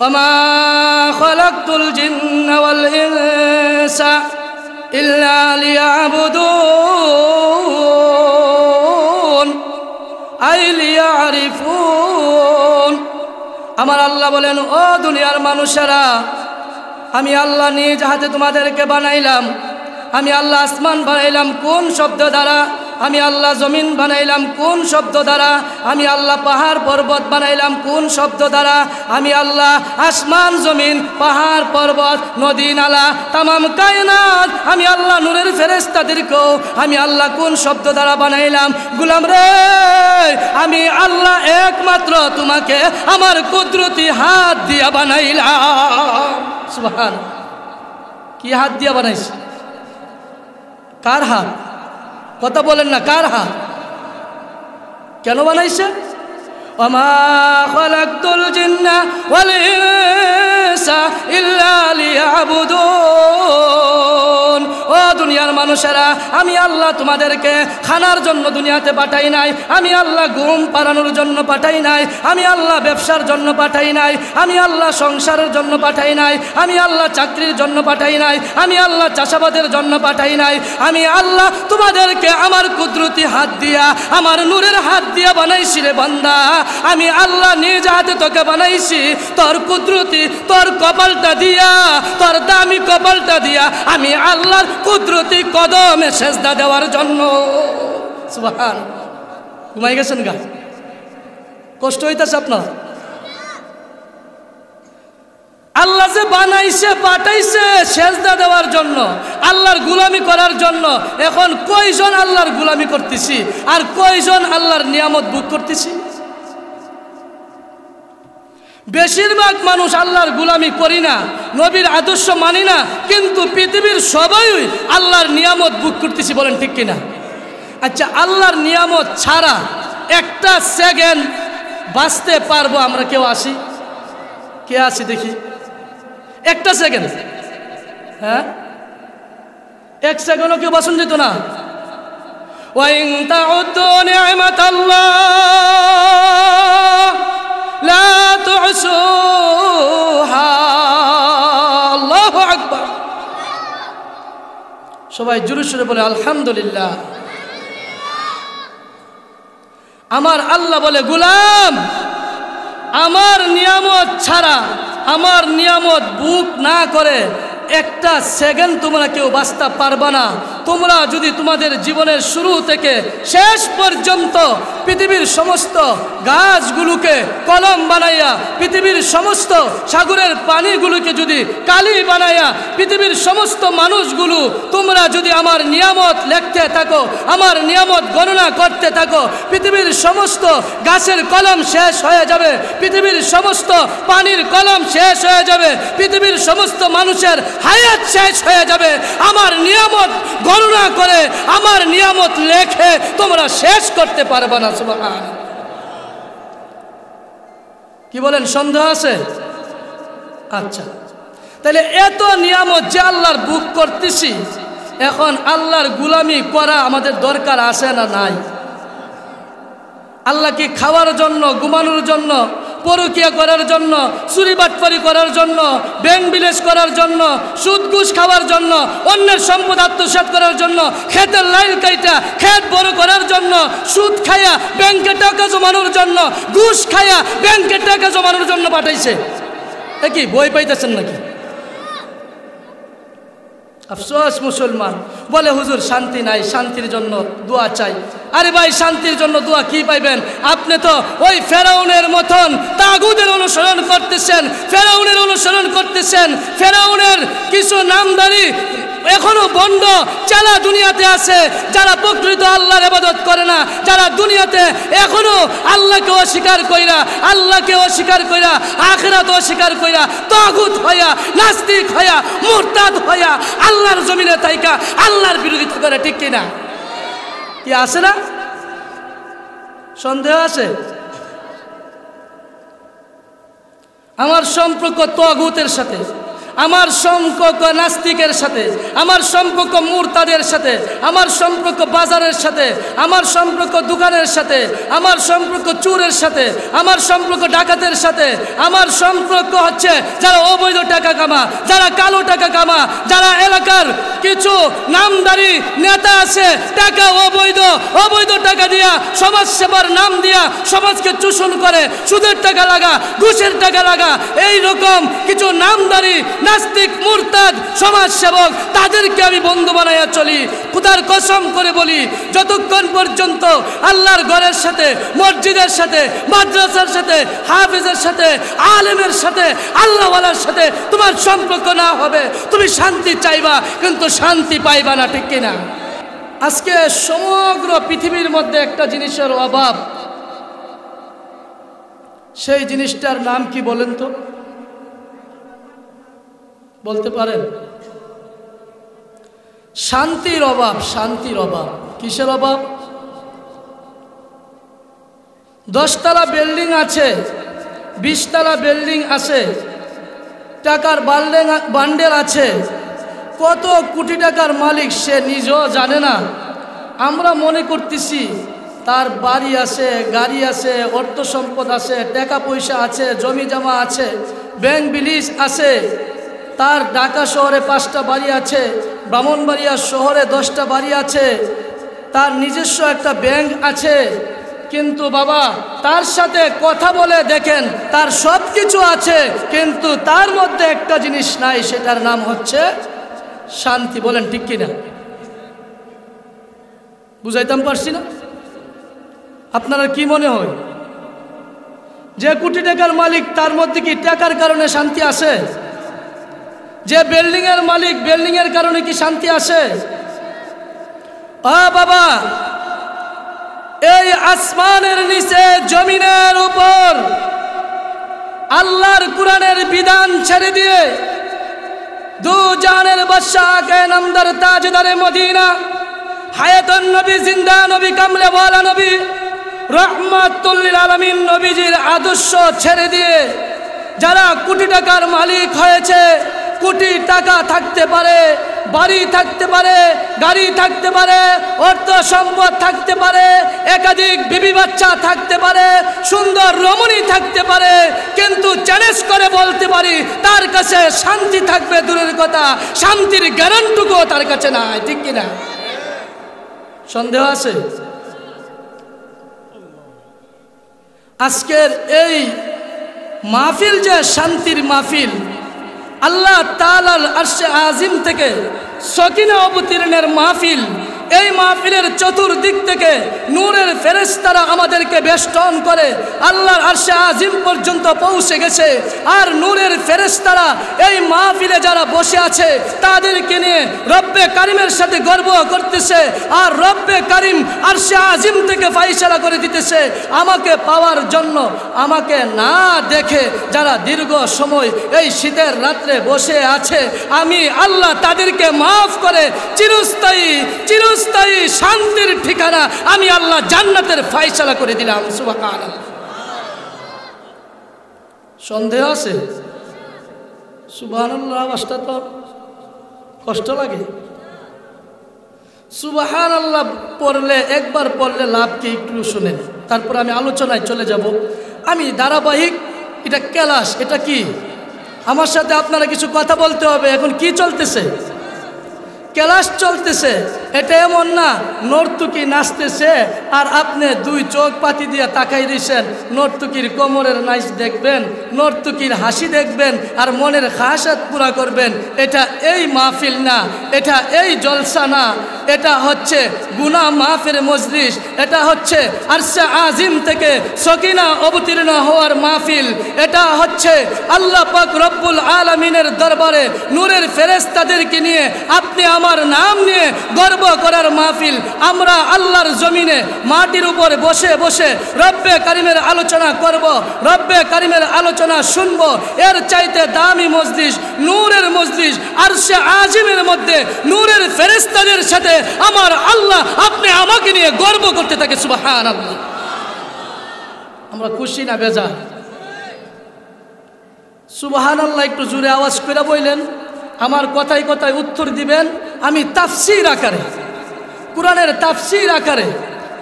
ওমা খালাকতুল জিন্না ওয়াল ইনসা ইল্লা লিয়াবুদুন আই লিয়ারিফুন। আমার আল্লাহ বলেন, ও দুনিয়ার মানুষেরা, আমি আল্লাহ নিজ হাতে তোমাদেরকে বানাইলাম। আমি আল্লাহ আসমান বানাইলাম কোন শব্দ দ্বারা? আমি আল্লাহ জমিন বানাইলাম কোন শব্দ দ্বারা? আমি আল্লাহ পাহাড় পর্বত বানাইলাম কোন শব্দ দ্বারা? আমি আল্লাহ আসমান জমিন পাহাড় পর্বত নদী নালা তামাম কায়নাত, আমি আল্লাহ নূরের ফেরেশতাদেরকেও আমি আল্লাহ কোন শব্দ দ্বারা বানাইলাম? গোলাম রে, আমি আল্লাহ একমাত্র তোমাকে আমার কুদরতি হাত দিয়া বানাইলাম। সুবহান। কি হাত দিয়া বানাইছি? কার হাত? কথা বলেন না, কার হাত? কেন বানাইছে? ওমা খালাকতুল জিন্না ওয়াল ইনসা ইল্লা লিয়াবুদুন। ও দুনিয়ার মানুষেরা, আমি আল্লাহ তোমাদেরকে খানার জন্য দুনিয়াতে পাঠাই নাই। আমি আল্লাহ ঘুম পাড়ানোর জন্য পাঠাই নাই। আমি আল্লাহ ব্যবসার জন্য পাঠাই নাই। আমি আল্লাহ সংসারের জন্য পাঠাই নাই। আমি আল্লাহ চাকরির জন্য পাঠাই নাই। আমি আল্লাহ চাষাবাদের জন্য পাঠাই নাই। আমি আল্লাহ তোমাদেরকে আমার কুদরতি হাত দিয়া, আমার নূরের হাত দিয়া বানাইছি রে বান্দা। আমি আল্লাহ নিজ হাতে তোকে বানাইছি, তোর কুদরতি, তোর কপালটা দিয়া, তোর দামি কপালটা দিয়া আমি আল্লাহর কুদরতি কদমে সেজদা দেওয়ার জন্য। সুবহান। ঘুমাই গেছেন গা? কষ্ট হইতেছে আপনার? আল্লাহ যে বানাইছে পাঠাইছে সেজদা দেওয়ার জন্য, আল্লাহর গুলামি করার জন্য। এখন কয়জন আল্লাহর গুলামি করতেছি আর কয়জন আল্লাহর নিয়ামত ভোগ করতেছি? বেশিরভাগ মানুষ আল্লাহর গুলামি করি না, নবীর আদর্শ মানি না, কিন্তু পৃথিবীর সবাই আল্লাহর নিয়ামত ভোগ করতেছি। বলেন ঠিক কিনা? আচ্ছা, আল্লাহর নিয়ামত ছাড়া একটা সেকেন্ড বাঁচতে পারবো আমরা কেউ? আসি? কে আসি দেখি? একটা সেকেন্ড, হ্যাঁ, এক সেকেন্ডও কেউ বাঁচন যেত না। ওয়াইন তাউদ্দু নি'মাতাল্লাহ লা তুহসুহা। আল্লাহু আকবার। সবাই জোরে সোরে বলে আলহামদুলিল্লাহ। আমার আল্লাহ বলে, গোলাম, আমার নিয়ামত ছাড়া, আমার নিয়ামত ভোগ না করে একটা সেকেন্ড তোমরা কেউ বাঁচতে পারবা না। তোমরা যদি তোমাদের জীবনের শুরু থেকে শেষ পর্যন্ত পৃথিবীর সমস্ত গাছগুলোকে কলম বানাইয়া, পৃথিবীর সমস্ত সাগরের পানিগুলোকে যদি কালি বানাইয়া, পৃথিবীর সমস্ত মানুষগুলো তোমরা যদি আমার নিয়ামত লিখতে থাকো, আমার নিয়ামত গণনা করতে থাকো, পৃথিবীর সমস্ত গাছের কলম শেষ হয়ে যাবে, পৃথিবীর সমস্ত পানির কলম শেষ হয়ে যাবে, পৃথিবীর সমস্ত মানুষের হায়াত শেষ হয়ে যাবে। আমার নিয়ামত গণনা করে, আমার নিয়ামত লেখে তোমরা শেষ করতে পারবে না। সুবহান। কি বলেন? সন্দেহ আছে? আচ্ছা, তাহলে এত নিয়ামত যে আল্লাহর ভোগ করতেছি, এখন আল্লাহর গুলামি করা আমাদের দরকার আছে না নাই? আল্লাহ কি খাওয়ার জন্য, ঘুমানোর জন্য, পরকিয়া করার জন্য, চুরি বাটপারি করার জন্য, ব্যাংক বিলেস করার জন্য, সুদ ঘুষ খাওয়ার জন্য, অন্যের সম্পদ আত্মসাৎ করার জন্য, ক্ষেতের লাইন কাইটা ক্ষেত বড় করার জন্য, সুদ খায়া ব্যাংকে টাকা জমানোর জন্য, ঘুষ খায়া ব্যাংকে টাকা জমানোর জন্য পাঠাইছে? এ কি বই পাইতেছেন নাকি? আফসোস মুসলমান বলে, হুজুর শান্তি নাই, শান্তির জন্য দোয়া চাই। আরে ভাই, শান্তির জন্য দোয়া কি পাইবেন? আপনি তো ওই ফেরাউনের মতন তাগুদের অনুসরণ করতেছেন, ফেরাউনের অনুসরণ করতেছেন। ফেরাউনের কিছু নামদারি এখনো বন্ড চালা দুনিয়াতে আছে, যারা প্রকৃত আল্লাহর ইবাদত করে না, যারা দুনিয়াতে এখনো আল্লাহকে অস্বীকার কইরা, আল্লাহকে অস্বীকার কইরা, আখিরাত অস্বীকার কইরা, তাগুত হইয়া, নাস্তিক হইয়া, মুরতাদ হইয়া আল্লাহর জমিনে তাইকা আল্লাহর বিরোধিতা করে। ঠিক কিনা? কি আছে না? সন্দেহ আছে? আমার সম্পর্ক তাগুতের সাথে, আমার সম্পর্ক নাস্তিকের সাথে, আমার সম্পর্ক মুরতাদের সাথে, আমার সম্পর্ক বাজারের সাথে, আমার সম্পর্ক দোকানের সাথে, আমার সম্পর্ক চোরের সাথে, আমার সম্পর্ক ডাকাতের সাথে, আমার সম্পর্ক হচ্ছে যারা অবৈধ টাকা কামা, যারা কালো টাকা কামা, যারা এলাকার কিছু নামদারি নেতা আছে, টাকা অবৈধ টাকা দিয়া সমাজ সেবার নাম দিয়া সমাজকে চোষণ করে, সুদের টাকা লাগা, ঘুষের টাকা লাগা, এই রকম কিছু নামদারি নাস্তিক মুরতাদ সমাজ সেবক, তাদেরকে আমি বন্ধু বানাইয়া চলি। খোদার কসম করে বলি, যতক্ষণ পর্যন্ত আল্লাহর ঘরের সাথে, মসজিদের সাথে, মাদ্রাসার সাথে, হাফেজের সাথে, আলেমের সাথে, আল্লাহওয়ালার সাথে তোমার সম্পর্ক না হবে, তুমি শান্তি চাইবা কিন্তু শান্তি পাইবা না, ঠিক কিনা? আজকে সমগ্র পৃথিবীর মধ্যে একটা জিনিসের অভাব, সেই জিনিসটার নাম কি বলেন তো? বলতে পারেন? শান্তির অভাব। শান্তির অভাব। কিসের অভাব? 10 তলা বিল্ডিং আছে, 20 তলা বিল্ডিং আছে, টাকার বান্ডেল আছে, কত কোটি টাকার মালিক সে নিজেও জানে না। আমরা মনে করতেছি তার বাড়ি আছে, গাড়ি আছে, অর্থ সম্পদ আছে, টাকা পয়সা আছে, জমি জমা আছে, ব্যাংক ব্যালেন্স আছে, তার ঢাকা শহরে 5টা বাড়ি আছে, ব্রাহ্মণবাড়িয়া শহরে 10টা বাড়ি আছে, তার নিজস্ব একটা ব্যাংক আছে। কিন্তু বাবা, তার সাথে কথা বলে দেখেন, তার সব কিছু আছে, কিন্তু তার মধ্যে একটা জিনিস নাই, সেটার নাম হচ্ছে শান্তি। বলেন ঠিক কিনা? বুঝাইতাম পারছি না? আপনারা কি মনে হয় যে কোটি টাকার মালিক, তার মধ্যে কি টাকার কারণে শান্তি আছে? যে বিল্ডিং এর মালিক, বিল্ডিং এর কারণে কি শান্তি আছে? বাবা, এই আসমানের নিচে, জমিনের উপর আল্লাহর কোরআনের বিধান ছেড়ে দিয়ে দু জাহানের বাদশাহ কে নামদার তাজদারে মদিনা, হায়াতুন নবী, জিন্দা নবী, কামলে ওয়ালা নবী, রহমাতুল লিল আলামিন নবীজির আদর্শ ছেড়ে দিয়ে যারা কোটি টাকার মালিক হয়েছে, কোটি টাকা থাকতে পারে, বাড়ি থাকতে পারে, গাড়ি থাকতে পারে, অর্থ সম্পদ থাকতে পারে, একাধিক বিবি বাচ্চা থাকতে পারে, সুন্দর রমণী থাকতে পারে, কিন্তু চ্যালেঞ্জ করে বলতে পারি তার কাছে শান্তি থাকবে দূরের কথা, শান্তির গ্যারান্টিও তার কাছে নাই, ঠিক কিনা? সন্দেহ আছে? আজকের এই মাহফিল যে শান্তির মাহফিল, আল্লাহ তাআলার আরশে আজিম থেকে সকিনা অবতীর্ণের মাহফিল, এই মাহফিলের চতুর্দিক থেকে নূরের ফেরেশতারা আমাদেরকে বেষ্টন করে আল্লাহর আরশে আজিম পর্যন্ত পৌঁছে গেছে। আর নূরের ফেরেশতারা এই মাহফিলে যারা বসে আছে তাদেরকে নিয়ে রব্বে কারিমের সাথে গর্ব করতেছে, আর রব্বে কারিম আরশে আজিম থেকে ফাইসালা করে দিতেছে আমাকে পাওয়ার জন্য। আমাকে না দেখে যারা দীর্ঘ সময় এই শীতের রাত্রে বসে আছে, আমি আল্লাহ তাদেরকে মাফ করে চিরস্থায়ী শান্তির ঠিকানা আমি আল্লাহ জান্নাতের ফায়সালা করে দিলাম। সুবহানাল্লাহ। সন্দেহ আছে? সুবহানাল্লাহ আওয়াজটা তো কষ্ট লাগে। সুবহানাল্লাহ পড়লে, একবার পড়লে লাভ কি একটু শুনেন, তারপর আমি আলোচনায় চলে যাব। আমি ধারাবাহিক, এটা ক্লাস, এটা কি আমার সাথে আপনারা কিছু কথা বলতে হবে। এখন কি চলতেছে? ক্লাস চলতেছে। এটা এমন না নর্তকী নাচতেছে আর আপনি দুই চোখ পাতি দিয়ে তাকাই দিয়েছেন, নর্তকীর কোমরের নাচ দেখবেন, নর্তকীর হাসি দেখবেন আর মনের খাসাত পুরা করবেন। এটা এই মাহফিল না, এটা এই জলসা না, এটা হচ্ছে গুনাহ মাফের মজলিস, এটা হচ্ছে আরশে আজিম থেকে সকিনা অবতীর্ণ হওয়ার মাহফিল, এটা হচ্ছে আল্লাহ পাক রব্বুল আলামিনের দরবারে নূরের ফেরেশতাদেরকে নিয়ে আপনি আমার নাম নিয়ে গর্ব করার মাহফিল। আমরা আল্লাহর জমিনে মাটির উপর বসে বসে রব্বে কারিমের আলোচনা করব, রব্বে কারিমের আলোচনা শুনবো। এর চাইতে দামি মজলিস, নূরের মজলিস, আরশে আজিমের মধ্যে নূরের ফেরেশতাদের সাথে আমার আল্লাহ আপনি আমাকে নিয়ে গর্ব করতে থাকে। সুবহানাল্লাহ। আমরা খুশি না বেজার? সুবহানাল্লাহ একটু জোরে আওয়াজ করে বললেন, আমার কথায় কথায় উত্তর দিবেন। আমি তাফসীর আকারে, কোরআনের তাফসীর আকারে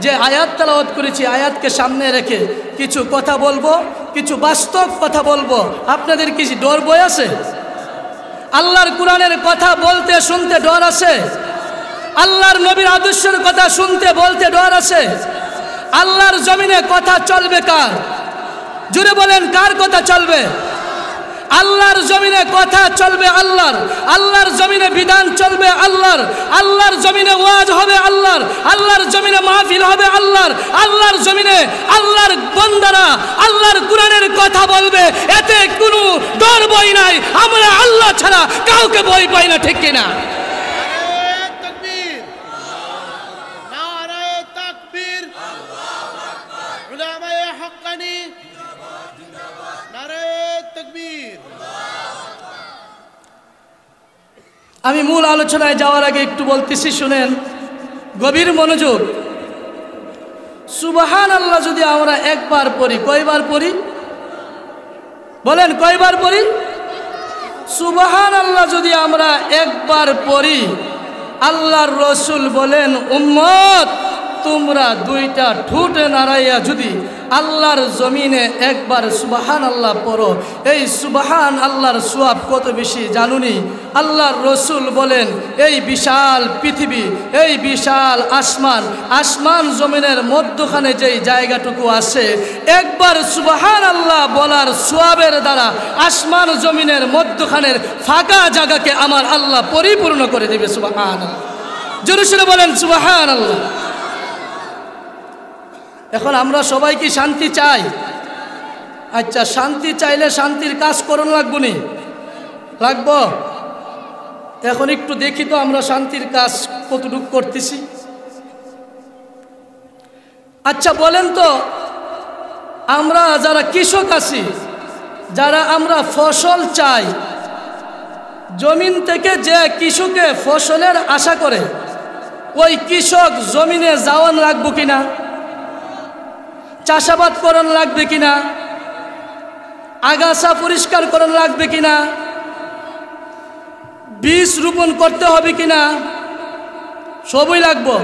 যে আয়াত তেলাওয়াত করেছি, আয়াতকে সামনে রেখে কিছু কথা বলবো, কিছু বাস্তব কথা বলবো। আপনাদের কি ডর ভয় আছে? আল্লাহর কোরআনের কথা বলতে শুনতে ডর আছে? আল্লাহর নবীর আদর্শের কথা শুনতে বলতে ডর আছে? আল্লাহর জমিনে কথা চলবে কার? জুড়ে বলেন, কার কথা চলবে? আল্লাহর জমিনে কথা চলবে আল্লাহর। আল্লাহর জমিনে বিধান চলবে আল্লাহর। আল্লাহর জমিনে ওয়াজ হবে আল্লাহর। আল্লাহর জমিনে মাহফিল হবে আল্লাহর। আল্লাহর জমিনে আল্লাহর বান্দারা আল্লাহর কোরআনের কথা বলবে, এতে কোনো ডর ভয় নাই। আমরা আল্লাহ ছাড়া কাউকে ভয় পাই না, ঠিক কিনা? আমি মূল আলোচনায় যাওয়ার আগে একটু বলতেছি, শুনেন গভীর মনোযোগ। সুবহানাল্লাহ যদি আমরা একবার পড়ি, কয়বার পড়ি বলেন? কয়বার পড়ি? সুবহানাল্লাহ যদি আমরা একবার পড়ি, আল্লাহর রসুল বলেন, উম্মত তোমরা দুইটা ঠোঁট নাড়াইয়া যদি আল্লাহর জমিনে একবার সুবহানাল্লাহ পড়ো, এই সুবহান আল্লাহর সওয়াব কত বেশি জানুনি? আল্লাহর রসুল বলেন, এই বিশাল পৃথিবী, এই বিশাল আসমান, আসমান জমিনের মধ্যখানে যেই জায়গাটুকু আছে, একবার সুবহানাল্লাহ বলার সওয়াবের দ্বারা আসমান জমিনের মধ্যখানের ফাঁকা জায়গাকে আমার আল্লাহ পরিপূর্ণ করে দেবে। সুবহানাল্লাহ, জোরে সোরে বলেন সুবহানাল্লাহ। এখন আমরা সবাই কি শান্তি চাই? আচ্ছা, শান্তি চাইলে শান্তির কাজ করণ লাগবো নি? লাগবো। এখন একটু দেখি তো আমরা শান্তির কাজ কতটুকু করতেছি। আচ্ছা বলেন তো, আমরা যারা কৃষক আছি, যারা আমরা ফসল চাই, জমিন থেকে যে কৃষকে ফসলের আশা করে, ওই কৃষক জমিনে যাওয়ান লাগবো কিনা? চাষাবাদ করণ লাগবে কিনা? আগাছা পরিষ্কার করণ লাগবে কিনা? বীজ রোপণ করতে হবে কিনা? সবই লাগবে।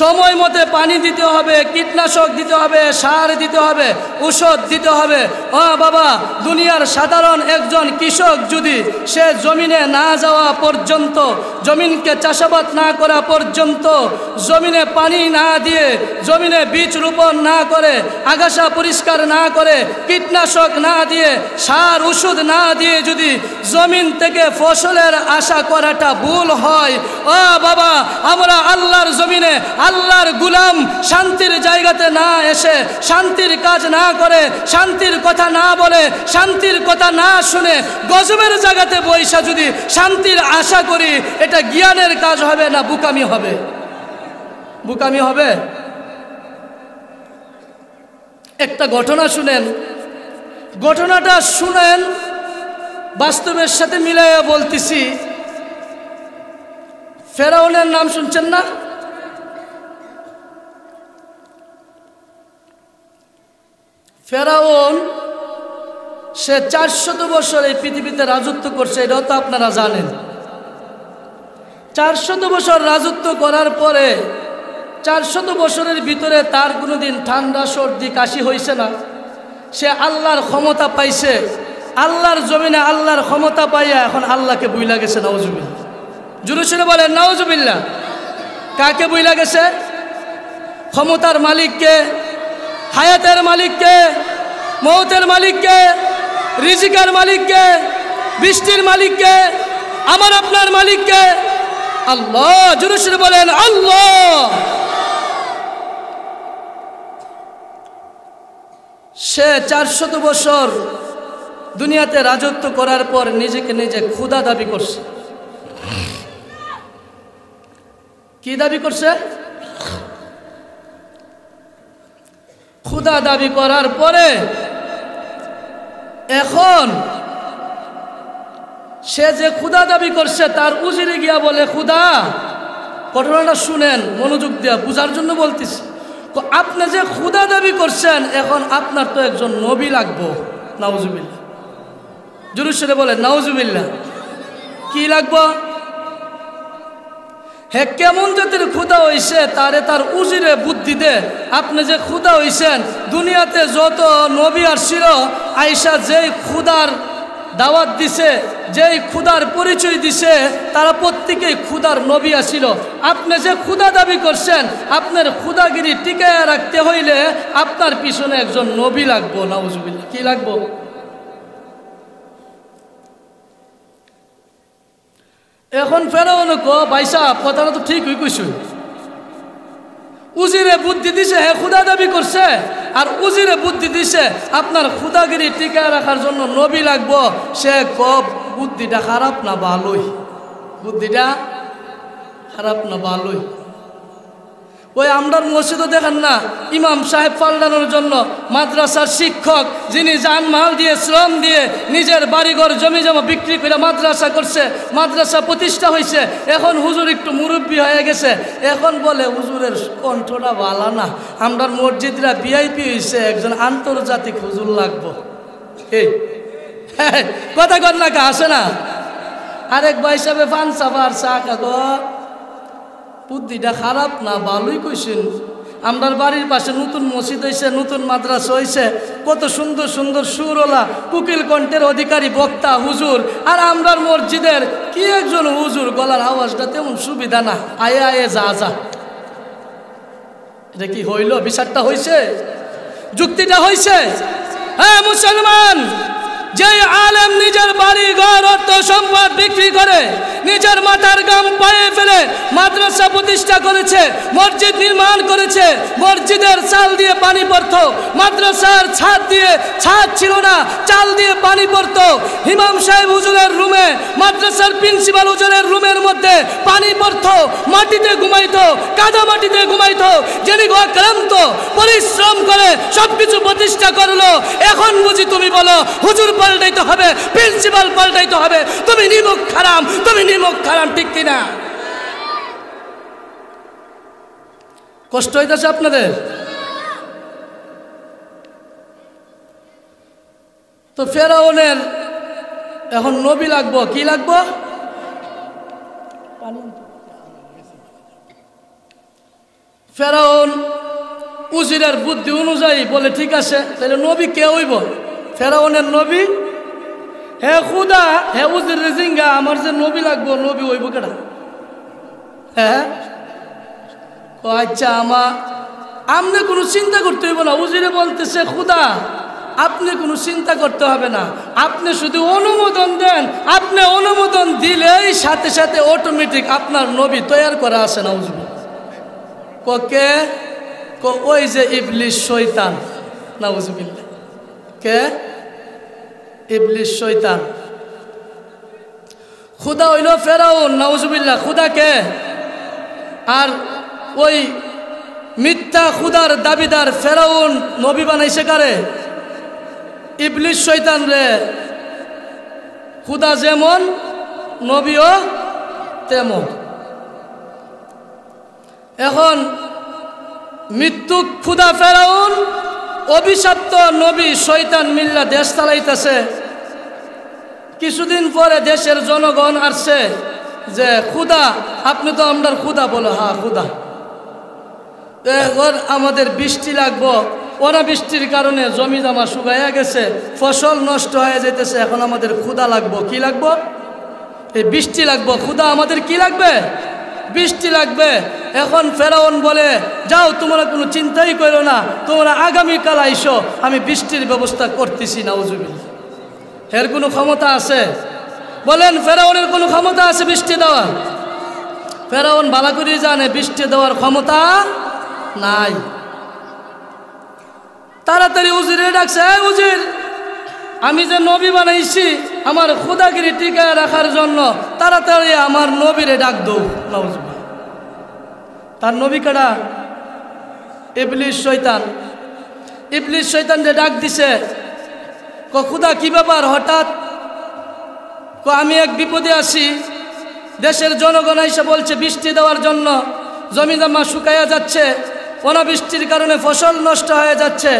সময় মতো পানি দিতে হবে, কীটনাশক দিতে হবে, সার দিতে হবে, ঔষধ দিতে হবে। ও বাবা, দুনিয়ার সাধারণ একজন কৃষক যদি সে জমিনে না যাওয়া পর্যন্ত, জমিনকে চাষাবাদ না করা পর্যন্ত, জমিনে পানি না দিয়ে, জমিনে বীজ রোপণ না করে, আগাছা পরিষ্কার না করে, কীটনাশক না দিয়ে, সার ওষুধ না দিয়ে যদি জমিন থেকে ফসলের আশা করাটা ভুল হয়, ও বাবা, আমরা আল্লাহর জমিনে আল্লাহর গুলাম শান্তির জায়গাতে না এসে, শান্তির কাজ না করে, শান্তির কথা না বলে, শান্তির কথা না শুনে, গজবের জায়গাতে বৈশা যদি শান্তির আশা করি, এটা জ্ঞানের কাজ হবে না বুকামি হবে? বুকামি হবে। একটা ঘটনা শুনেন, ঘটনাটা শুনেন, বাস্তবের সাথে মিলাইয়া বলতেছি। ফেরাউনের নাম শুনছেন না? ফেরাউন সে 400 বছর এই পৃথিবীতে রাজত্ব করছে, এটাও তো আপনারা জানেন। 400 বছর রাজত্ব করার পরে 400 বছরের ভিতরে তার কোনোদিন ঠান্ডা সর্দি কাশি হয়েছে না। সে আল্লাহর ক্ষমতা পাইছে, আল্লাহর জমিনে আল্লাহর ক্ষমতা পাইয়া এখন আল্লাহকে বুইলা গেছে। নাউজুবিল্লাহ, জোরে সোরে বলেন নাউজুবিল্লাহ। কাকে বুইলা গেছে? ক্ষমতার মালিককে, হায়াতের মালিককে, মৌতের মালিককে, রিজিকের মালিককে, বৃষ্টির মালিককে, আমার আপনার মালিককে, আল্লাহ। জোরে সোরে বলেন আল্লাহ। সে 400 বছর দুনিয়াতে রাজত্ব করার পর নিজেকে নিজে খোদা দাবি করছে। কি দাবি করছে? খোদা দাবি করার পরে এখন সে যে খোদা দাবি করছে তার উজিরে গিয়া বলে, খোদা, ঘটনাটা শুনেন মনোযোগ দিয়া, বুঝার জন্য বলতেছি। আপনি যে খোদা দাবি করছেন, এখন আপনার তো একজন নবী লাগবো। নাউজুবিল্লাহ, জুরুসরে বলে নাউজুবিল্লাহ। কি লাগবো? হে কেমন জাতির ক্ষুধা হইছে তারে তার উজিরে বুদ্ধি দে। আপনি যে ক্ষুধা হইছেন, দুনিয়াতে যত নবী আসছিল আইসা যেই ক্ষুধার দাওয়াত দিছে, যেই ক্ষুধার পরিচয় দিছে, তারা প্রত্যেকেই ক্ষুধার নবী আসছিল। আপনি যে ক্ষুধা দাবি করছেন, আপনার ক্ষুধাগিরি টিকায় রাখতে হইলে আপনার পিছনে একজন নবী লাগবো। নাউজুবিল্লাহ। কি লাগবো? এখন ফেরাউন ভাই সাহেব কথাটা তো ঠিক হই কইছুন। উজিরে বুদ্ধি দিছে, হে ক্ষুধা দাবি করছে, আর উজিরে বুদ্ধি দিছে আপনার ক্ষুধাগিরি টিকা রাখার জন্য নবী লাগবো। সে কব বুদ্ধিটা খারাপ না ভালোই? বুদ্ধিটা খারাপ না ভালোই? ওই আমরার মসজিদও দেখেন না, ইমাম সাহেব পাল্টানোর জন্য মাদ্রাসার শিক্ষক যিনি জানমাল দিয়ে শ্রম দিয়ে নিজের বাড়িঘর জমি জমা বিক্রি করে মাদ্রাসা করছে, মাদ্রাসা প্রতিষ্ঠা হয়েছে। এখন হুজুর একটু মুরব্বী হয়ে গেছে, এখন বলে হুজুরের কণ্ঠটা ভালো না, আমরার মসজিদরা ভিআইপি হয়েছে, একজন আন্তর্জাতিক হুজুর লাগবো। এই কথা কর না, আসে না? আরেক ভাই সাহেব পান সাফার চা খাগো, বুদ্ধিটা খারাপ না ভালোই কইছেন। আমরার বাড়ির পাশে নতুন মসজিদ হয়েছে, নতুন মাদ্রাসা হয়েছে, কত সুন্দর সুন্দর সুরওয়ালা কুকিল কণ্ঠের অধিকারী বক্তা হুজুর, আর আমরার মসজিদের কি একজন হুজুর গলার আওয়াজটা তেমন সুবিধা না, আয়ে আয়ে যা যা। এটা কি হইল? বিচারটা হয়েছে? যুক্তিটা হয়েছে? হ্যাঁ মুসলমান, যে আলেম নিজের বাড়ি ঘর অর্থ সম্পদ বিক্রি করে নিজের মাথার গাম পায়ে ফেলে মাদ্রাসা প্রতিষ্ঠা করেছে, মসজিদ নির্মাণ করেছে, মসজিদের চাল দিয়ে পানি পড়তো, মাদ্রাসার ছাদ ছিল না, চাল দিয়ে পানি পড়তো, ইমাম সাহেব হুজুরের রুমে, মাদ্রাসার প্রিন্সিপাল হুজুরের রুমের মধ্যে পানি পড়তো, মাটিতে ঘুমাইতো, কাদা মাটিতে ঘুমাইতো, যিনি ক্লান্ত পরিশ্রম করে সবকিছু প্রতিষ্ঠা করলো। এখন বুঝি তুমি বলো হুজুর পাল্টাইতে হবে, প্রিন্সিপাল পাল্টাইতে হবে, তুমি নিমুখ খারাম, তুমি নিমুখ খারাম, ঠিক কিনা? কষ্ট হইতেছে আপনাদের? তো ফেরাউনের এখন নবী লাগবো। কি লাগবো? ফেরাউন উজিরের বুদ্ধি অনুযায়ী বলে ঠিক আছে, তাহলে নবী কে হইব? ফেরাউনের নবী? হে খুদা, হে উজির রেজিঙ্গা, আমার যে নবী লাগবো, নবী হইব কেডা? হ্যাঁ আচ্ছা, আপনি কোনো চিন্তা করতে হইব না। উজিরে বলতেছে খুদা আপনি কোনো চিন্তা করতে হবে না, আপনি শুধু অনুমোদন দেন, আপনি অনুমোদন দিলেই সাথে সাথে অটোমেটিক আপনার নবী তৈরি করা আছে। না উজবি কে? ওই যে ইবলিস শয়তান। না উজবিল্লাহ। কে? ইবলিস শয়তান। খুদা হইল ফেরাউন। নাউজুবিল্লাহ। খুদা কে? আর ওই মিথ্যা খুদার দাবিদার ফেরাউন নবী বানাইছে কারে? ইবলিস শয়তান রে। খুদা যেমন নবীও তেমন। এখন মৃত্যু খুদা ফেরাউন, অভিশপ্ত নবী শয়তান মিল্লা দেশ চালাইতেছে। কিছুদিন পরে দেশের জনগণ আসছে যে খুদা আপনি তো আমরা খুদা। বলো হ্যাঁ খুদা। এখন আমাদের বৃষ্টি লাগবো, অনাবৃষ্টির কারণে জমি জমা শুকাইয়া গেছে, ফসল নষ্ট হয়ে যেতেছে, এখন আমাদের খুদা লাগবো। কি লাগবো? এই বৃষ্টি লাগবো। খুদা আমাদের কি লাগবে? বৃষ্টি লাগবে। এখন ফেরাউন বলে যাও তোমরা কোনো চিন্তাই করো না, তোমরা আগামীকাল আইসো, আমি বৃষ্টির ব্যবস্থা করতেছি। নাউজুবিল্লাহ। এর কোনো ক্ষমতা আছে? বলেন ফেরাউনের কোনো ক্ষমতা আছে বৃষ্টি দেওয়ার? ফেরাউন ভালো করে জানে বৃষ্টি দেওয়ার ক্ষমতা নাই। তাড়াতাড়ি উজিরে ডাকছে, উজির আমি যে নবী বানাইছি আমার খুদাগিরি টিকায় রাখার জন্য, তাড়াতাড়ি আমার নবীরে ডাক দৌ। নাউজুবিল্লাহ। তার নবী কারা? ইবলিস শয়তান। ইবলিস শয়তান যে ডাক দিছে, খুদা কি ব্যাপার হঠাৎ? আমি এক বিপদে আছি, দেশের জনগণ এসে বলছে বৃষ্টি দেওয়ার জন্য, জমি জমা শুকাইয়া যাচ্ছে, অনাবৃষ্টির কারণে ফসল নষ্ট হয়ে যাচ্ছে,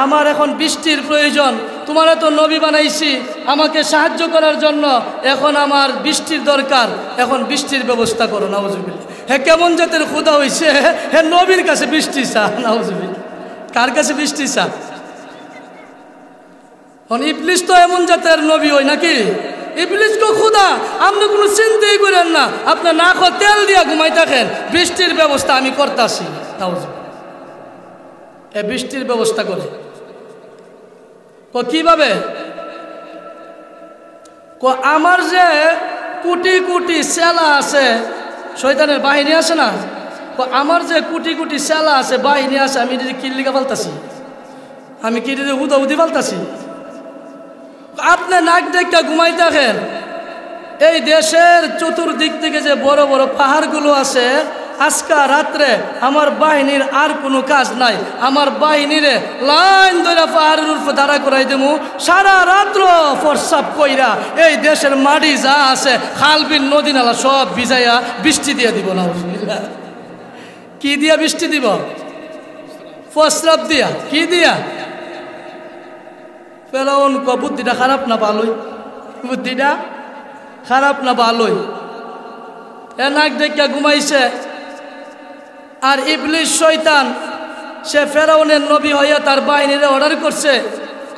আমার এখন বৃষ্টির প্রয়োজন, তোমারে তো নবী বানাইছি আমাকে সাহায্য করার জন্য, এখন আমার বৃষ্টির দরকার, এখন বৃষ্টির ব্যবস্থা করো। নাউজুবিল্লাহ। হে কেমন জাতের খোদা হইছে, হে নবীর কাছে বৃষ্টি চা। নাউজুবিল্লাহ। কার কাছে বৃষ্টি চা? ইবলিস তো এমন জাতের নবী হয় নাকি? ইবলিস কো খোদা আপনি কোনো চিন্তাই করেন না, আপনি না তেল দিয়া ঘুমাই থাকেন, বৃষ্টির ব্যবস্থা আমি করতেছি। এ বৃষ্টির ব্যবস্থা করে কিভাবে? আমার যে কোটি কোটি সেলা আছে, শয়তানের বাহিনী আছে না, আমার যে কোটি কোটি সেলা আছে, বাহিনী আছে, আমি কিল্লিকা ফালতাছি, আমি কি হুদা হুদি ফালতাছি। আপনি নাক দেখা ঘুমাই থাকেন, এই দেশের চতুর্দিক থেকে যে বড় বড় পাহাড়গুলো আছে, আজকা রাত্রে আমার বাহিনীর আর কোনো কাজ নাই, আমার বাহিনীরে লাইন ধরে পাহাড়ের উপর দাঁড়া করাই দেবো, সারা রাত্র ফরসাপ কইরা এই দেশের মাটি যা আছে খালবিল নদী নালা সব ভিজাইয়া বৃষ্টি দিয়ে দিব। না কি দিয়া বৃষ্টি দিব? ফসরাপ দিয়া। কি দিয়া? ফেরাউন বুদ্ধিটা খারাপ না ভালোই? বুদ্ধিটা খারাপ না ভালোই? এ নাক দেখা ঘুমাইছে, আর ইবলিস শয়তান সে ফেরাউনের নবী হইয়া তার বাহিনীরে অর্ডার করছে,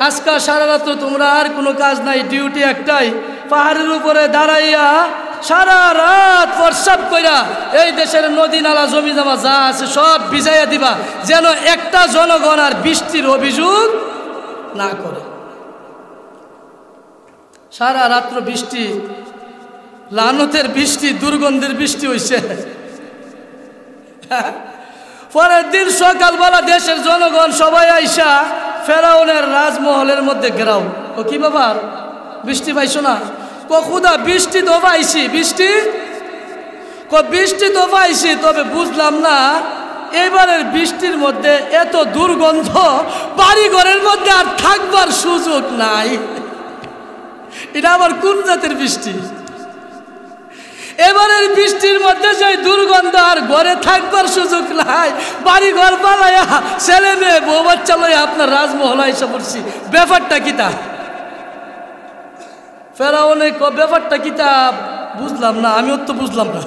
আজকা সারা রাত্র তোমরা আর কোনো কাজ নাই, ডিউটি একটাই, পাহাড়ের উপরে দাঁড়াইয়া সারা রাত ফরসাপ কইরা এই দেশের নদী নালা জমি জমা যা আছে সব ভিজাইয়া দিবা, যেন একটা জনগণ আর বৃষ্টির অভিযোগ না করে। সারা রাত্র বৃষ্টি, লানতের বৃষ্টি, দুর্গন্ধের বৃষ্টি হইছে। পরের দিন সকালবেলা দেশের জনগণ সবাই আইসা ফেরাউনের রাজমহলের মধ্যে ঘেরাও। ও কি ব্যাপার, বৃষ্টি পাইছো না? খুদা বৃষ্টি তো পাইছি, বৃষ্টি তো পাইছি, তবে বুঝলাম না এবারের বৃষ্টির মধ্যে এত দুর্গন্ধ, বাড়ি ঘরের মধ্যে আর থাকবার সুযোগ নাই। এটা আবার কোন জাতের বৃষ্টি? এবারের বৃষ্টির মধ্যে যে দুর্গন্ধ, আর ঘরে থাকবার সুযোগ নাই, বাড়ি ঘর পালাইয়া ছেলে মেয়ে বউ বাচ্চা লইয়া আপনার রাজমহলে এসে পড়ছি, ব্যাপারটা কিতা? ফেরাউনে ব্যাপারটা কিতা বুঝলাম না, আমিও তো বুঝলাম না।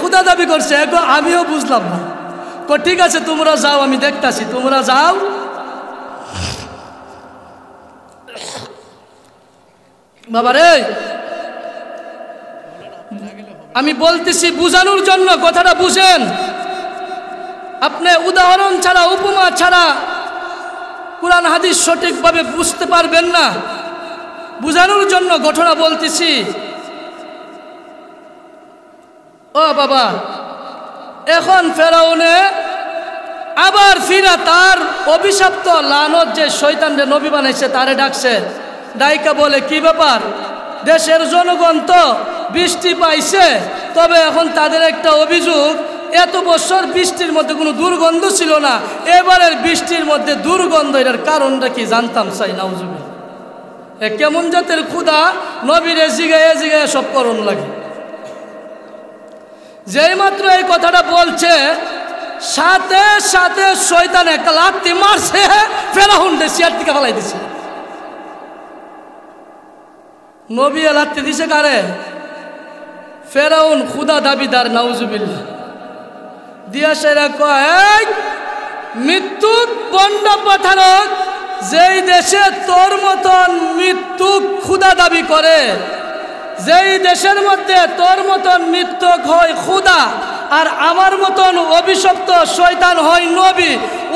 খুদা দাবি করছে, আমিও বুঝলাম না। ঠিক আছে তোমরা যাও, আমি দেখতাছি, তোমরা যাও। বাবারে আমি বলতেছি বুঝানোর জন্য, কথাটা বুঝেন। আপনি উদাহরণ ছাড়া, উপমা ছাড়া কুরআন হাদিস সঠিকভাবে বুঝতে পারবেন না। বুঝানোর জন্য ঘটনা বলতেছি। ও বাবা, এখন ফেরাউনে আবার ফিরা তার অভিশপ্ত লানত যে শয়তানরে নবী বানাইছে তারে ডাকছে, ডাইকা বলে কি ব্যাপার, দেশের জনগণ তো বৃষ্টি পাইছে, তবে এখন তাদের একটা অভিযোগ, এত বছর বৃষ্টির মধ্যে কোনো দুর্গন্ধ ছিল না, এবারের বৃষ্টির মধ্যে দুর্গন্ধ, এটার কারণটা কি জানতাম চাই। নাউজুবিল্লাহ। কেমন জাতের ক্ষুধা, নবীরে জিগাইয়া জিগাইয়া সব করণ লাগে। যেই মাত্র এই কথাটা বলছে, সাথে সাথে শয়তান একটা লাথি মারছে, ফেরাউনকে চেয়ার থেকে ফেলাই দিছে। নবী লাথি দিছে কারে? ফেরাউন খুদা দাবিদার। নাউজুবিল্লাহ। দিয়া সেরা কয়, মৃত্যু বন্ড পাঠারক, যেই দেশে তোর মতন মৃত্যু খুদা দাবি করে, যেই দেশের মধ্যে তোর মতন মৃত্যু হয় খুদা, আর আমার মতন অভিশপ্ত শয়তান হয় নবী,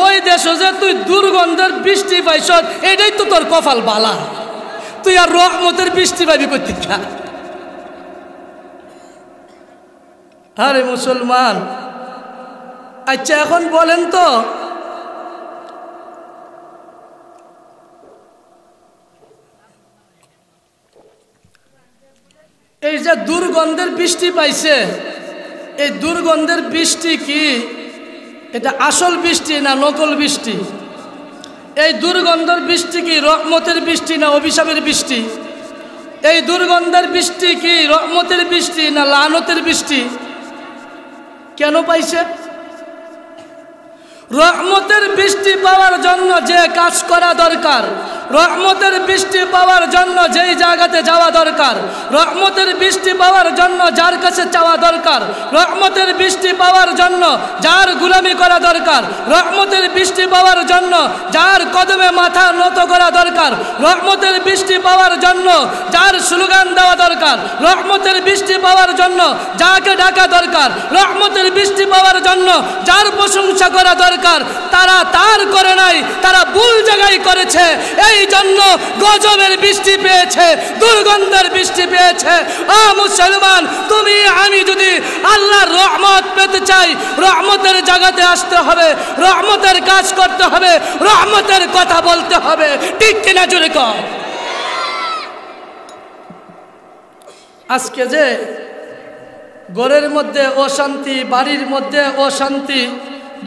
ওই দেশে যে তুই দুর্গন্ধের বৃষ্টি পাইছ, এটাই তো তোর কপাল বালা, তুই আর রহমতের বৃষ্টি পাবি কর্তিকা। আরে মুসলমান, আচ্ছা এখন বলেন তো, এই যে দুর্গন্ধের বৃষ্টি পাইছে, এই দুর্গন্ধের বৃষ্টি কি এটা আসল বৃষ্টি না নকল বৃষ্টি? এই দুর্গন্ধের বৃষ্টি কি রহমতের বৃষ্টি না অভিশাপের বৃষ্টি? এই দুর্গন্ধের বৃষ্টি কি রহমতের বৃষ্টি না লানতের বৃষ্টি? কেন পাইছে? রহমতের বৃষ্টি পাওয়ার জন্য যে কাজ করা দরকার, রহমতের বৃষ্টি পাওয়ার জন্য যেই জায়গাতে যাওয়া দরকার, রহমতের বৃষ্টি পাওয়ার জন্য যার কাছে চাওয়া দরকার, রহমতের বৃষ্টি পাওয়ার জন্য যার গোলামি করা দরকার, রহমতের বৃষ্টি পাওয়ার জন্য যার কদমে মাথা নত করা দরকার, রহমতের বৃষ্টি পাওয়ার জন্য যার স্লোগান দেওয়া দরকার, রহমতের বৃষ্টি পাওয়ার জন্য যাকে ডাকা দরকার, রহমতের বৃষ্টি পাওয়ার জন্য যার প্রশংসা করা দরকার, তারা তার করে নাই, তারা ভুল জায়গায় করেছে। এই জন্য গজবের বৃষ্টি পেয়েছে, দুর্গন্ধের বৃষ্টি পেয়েছে। ও মুসলমান, তুমি আমি যদি আল্লাহর রহমত পেতে চাই, রহমতের জায়গাতে আসতে হবে, রহমতের কাজ করতে হবে, রহমতের কথা বলতে হবে। ঠিক কিনা জোরে কর। আজকে যে ঘরের মধ্যে অশান্তি, বাড়ির মধ্যে অশান্তি,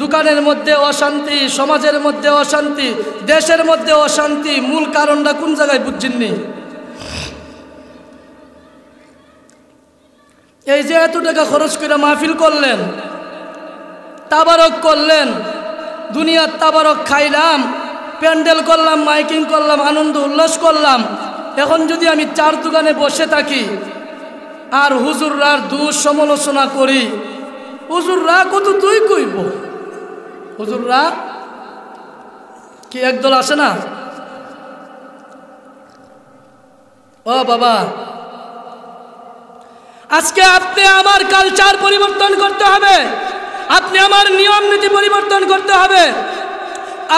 দোকানের মধ্যে অশান্তি, সমাজের মধ্যে অশান্তি, দেশের মধ্যে অশান্তি, মূল কারণটা কোন জায়গায় বুঝছেননি? এই যে এত টাকা খরচ করে মাহফিল করলেন, তাবারক করলেন, দুনিয়ার তাবারক খাইলাম, প্যান্ডেল করলাম, মাইকিং করলাম, আনন্দ উল্লাস করলাম। এখন যদি আমি চার দোকানে বসে থাকি আর হুজুররার দোষ সমালোচনা করি, হুজুররা কত তুই কইব? হুজুররা কি একদল আসে না? ও বাবা, আজকে আপনি আমার কালচার পরিবর্তন করতে হবে, আপনি আমার নিয়ম নীতি পরিবর্তন করতে হবে,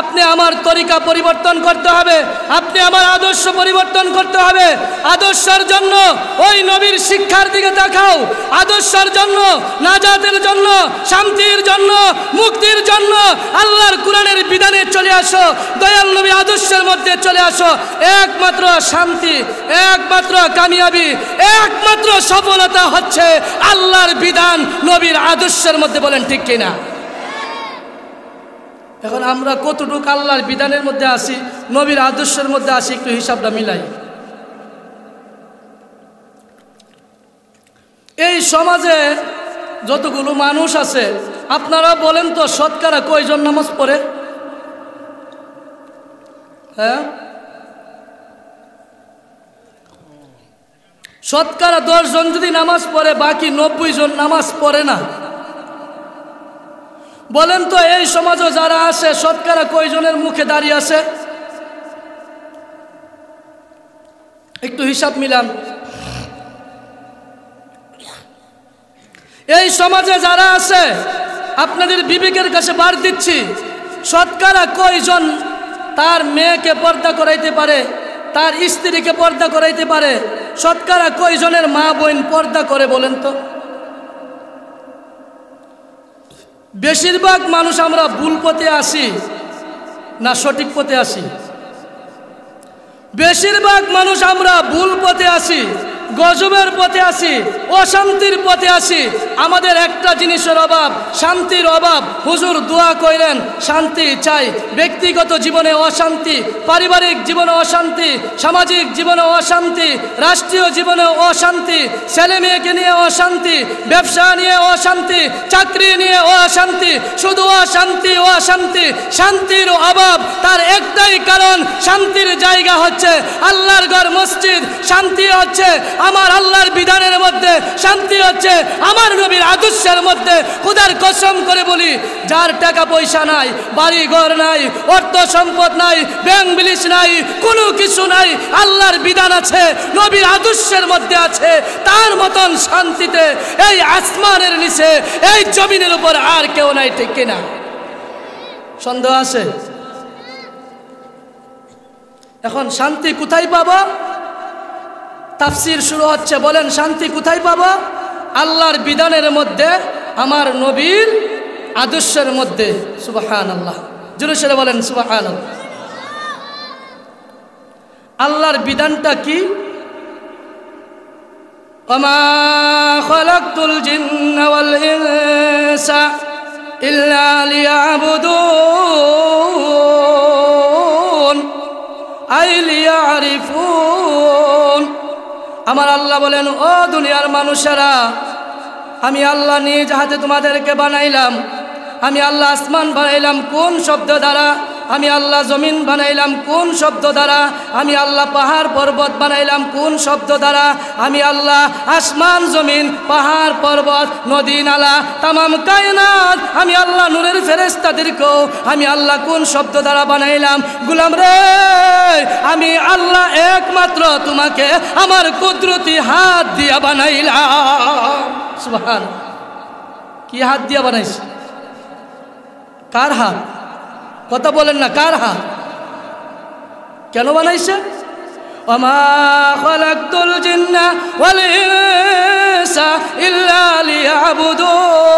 আপনি আমার তরিকা পরিবর্তন করতে হবে, আপনি আমার আদর্শ পরিবর্তন করতে হবে। আদর্শের জন্য ওই নবীর শিক্ষার দিকে তাকাও, আদর্শের জন্য, নাজাতের জন্য, শান্তির জন্য, মুক্তির জন্য আল্লাহর কোরআনের বিধানে চলে আসো, দয়াল নবী আদর্শের মধ্যে চলে আসো। একমাত্র শান্তি, একমাত্র কামিয়াবি, একমাত্র সফলতা হচ্ছে আল্লাহর বিধান, নবীর আদর্শের মধ্যে। বলেন ঠিক কিনা? এখন আমরা কতটুকু আল্লাহর বিধানের মধ্যে আসি, নবীর আদর্শের মধ্যে আসি, একটু হিসাবটা মিলাই। এই সমাজে যতগুলো মানুষ আছে, আপনারা বলেন তো শতকরা কয়জন নামাজ পড়ে? হ্যাঁ, শতকরা 10 জন যদি নামাজ পড়ে, বাকি 90 জন নামাজ পড়ে না। বলেন তো এই সমাজে যারা আছে শতকরা কয়জনের মুখে দাঁড়িয়ে আছে? একটু হিসাব মিলান। এই সমাজে যারা আছে, আপনাদের বিবেকের কাছে বার দিচ্ছি, শতকরা কয়জন তার মেয়েকে পর্দা করাইতে পারে, তার স্ত্রীকে পর্দা করাইতে পারে? শতকরা কয়জনের মা বোন পর্দা করে বলেন তো? বেশিরভাগ মানুষ আমরা ভুল পথে আসি না সঠিক পথে আসি? বেশিরভাগ মানুষ আমরা ভুল পথে আসি, গজবের পথে আসি, অশান্তির পথে আসি। আমাদের একটা জিনিসের অভাব, শান্তির অভাব। হুজুর দোয়া কইলেন শান্তি চাই। ব্যক্তিগত জীবনে অশান্তি, পারিবারিক জীবনে অশান্তি, সামাজিক জীবনে অশান্তি, রাষ্ট্রীয় জীবনে অশান্তি, ছেলে মেয়েকে নিয়ে অশান্তি, ব্যবসা নিয়ে অশান্তি, চাকরি নিয়ে অশান্তি, শুধু অশান্তি, অশান্তি। শান্তির অভাব, তার একটাই কারণ, শান্তির জায়গা হচ্ছে আল্লাহর ঘর মসজিদ, শান্তি হচ্ছে আমার আল্লাহর বিধানের মধ্যে, শান্তি হচ্ছে আমার নবীর আদর্শের মধ্যে। খোদার কসম করে বলি, যার টাকা পয়সা নাই, বাড়ি ঘর নাই, অর্থ সম্পদ নাই, ব্যাংক ব্যালেন্স নাই, কোনো কিছু নাই, আল্লাহর বিধান আছে, নবীর আদর্শের মধ্যে আছে, তার মতন শান্তিতে এই আসমানের নিচে, এই জমিনের উপর আর কেউ নাই। ঠিক কিনা? সন্দেহ আছে? এখন শান্তি কোথায় পাবো? তাফসীর শুরু হচ্ছে, বলেন শান্তি কোথায় পাবো? আল্লাহর বিধানের মধ্যে, আমার নবীর আদর্শের মধ্যে। সুবহানাল্লাহ, জোরে সোরে বলেন সুবহানাল্লাহ। আল্লাহর বিধানটা কি? ওমা খালাকতুল জিন্না ওয়াল ইনসা ইল্লা লিয়াবুদুন আই লিয়ারিফুন। আমার আল্লাহ বলেন, ও দুনিয়ার মানুষেরা, আমি আল্লাহ নিজ হাতে তোমাদেরকে বানাইলাম, আমি আল্লাহ আসমান বানাইলাম কোন শব্দ দ্বারা? আমি আল্লাহ জমিন বানাইলাম কোন শব্দ দ্বারা? আমি আল্লাহ পাহাড় পর্বত বানাইলাম কোন শব্দ দ্বারা? আমি আল্লাহ আসমান জমিন পাহাড় পর্বত নদী নালা তামাম কায়নাত আমি আল্লাহ নূরের ফেরেশতাদেরকেও আমি আল্লাহ কোন শব্দ দ্বারা বানাইলাম? গোলাম রে, আমি আল্লাহ একমাত্র তোমাকে আমার কুদরতি হাত দিয়া বানাইলাম। সুবহান। কি হাত দিয়া বানাইছি? কার হাত? কথা বলেন না, কার হাত? কেন বানাইছে? ওমা খালাকতুল জিন্না ওয়াল ইনসা ইল্লা লিয়াবুদুন।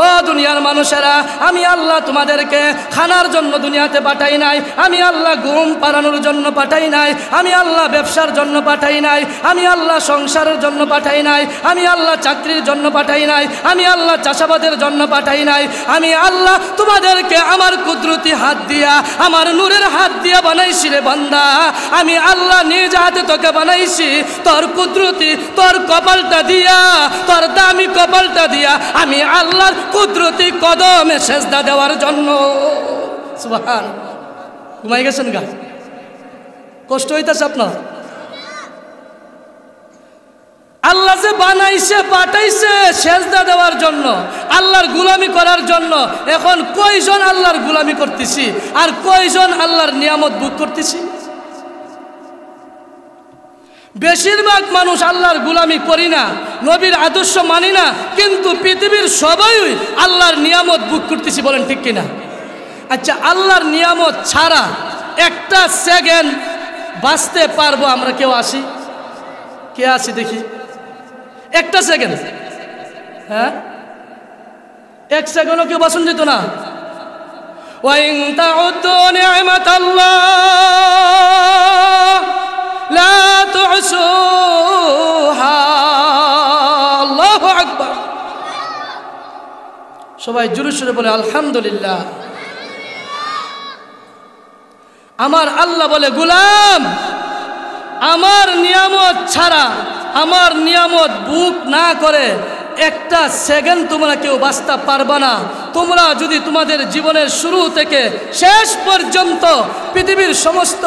ও দুনিয়ার মানুষেরা, আমি আল্লাহ তোমাদেরকে খানার জন্য দুনিয়াতে পাঠাই নাই। আমি আল্লাহ ঘুম পাড়ানোর জন্য পাঠাই নাই। আমি আল্লাহ ব্যবসার জন্য পাঠাই নাই। আমি আল্লাহ সংসারের জন্য পাঠাই নাই। আমি আল্লাহ চাকরির জন্য পাঠাই নাই। আমি আল্লাহ চাষাবাদের জন্য পাঠাই নাই। আমি আল্লাহ তোমাদেরকে আমার কুদরতি হাত দিয়া, আমার নূরের হাত দিয়া বানাইছি রে বান্দা। আমি আল্লাহ নিজ হাতে তোকে বানাইছি, তোর কুদরতি তোর কপালটা দিয়া, তোর দামি কপালটা দিয়া আমি আল্লাহর কুদরতি কদমে সেজদা দেওয়ার জন্য। সুবহান। ঘুমাই গেছেন গা? কষ্ট হইতেছে আপনার? আল্লাহ যে বানাইছে পাঠাইছে সেজদা দেওয়ার জন্য, আল্লাহর গুলামি করার জন্য। এখন কয়জন আল্লাহর গুলামি করতেছি আর কয়জন আল্লাহর নিয়ামত ভোগ করতেছি? বেশিরভাগ মানুষ আল্লাহর গুলামি করি না, নবীর আদর্শ মানি না, কিন্তু পৃথিবীর সবাই আল্লাহর নিয়ামত ভোগ করতেছি। বলেন ঠিক কিনা? আচ্ছা, আল্লাহর নিয়ামত ছাড়া একটা সেকেন্ড বাঁচতে পারবো আমরা কেউ? আসি? কে আসি দেখি? একটা সেকেন্ড, হ্যাঁ, এক সেকেন্ডও কেউ বাঁচন যেত না। ওয়াইন তাউদ্দু নি'মাতাল্লাহ লা তুহসুহা। আল্লাহু আকবার। সবাই জোরে সোরে বলে আলহামদুলিল্লাহ। আমার আল্লাহ বলে, গোলাম, আমার নিয়ামত ছাড়া, আমার নিয়ামত ভোগ না করে একটা সেকেন্ড তোমরা কেউ বাঁচতে পারবা না। তোমরা যদি তোমাদের জীবনের শুরু থেকে শেষ পর্যন্ত পৃথিবীর সমস্ত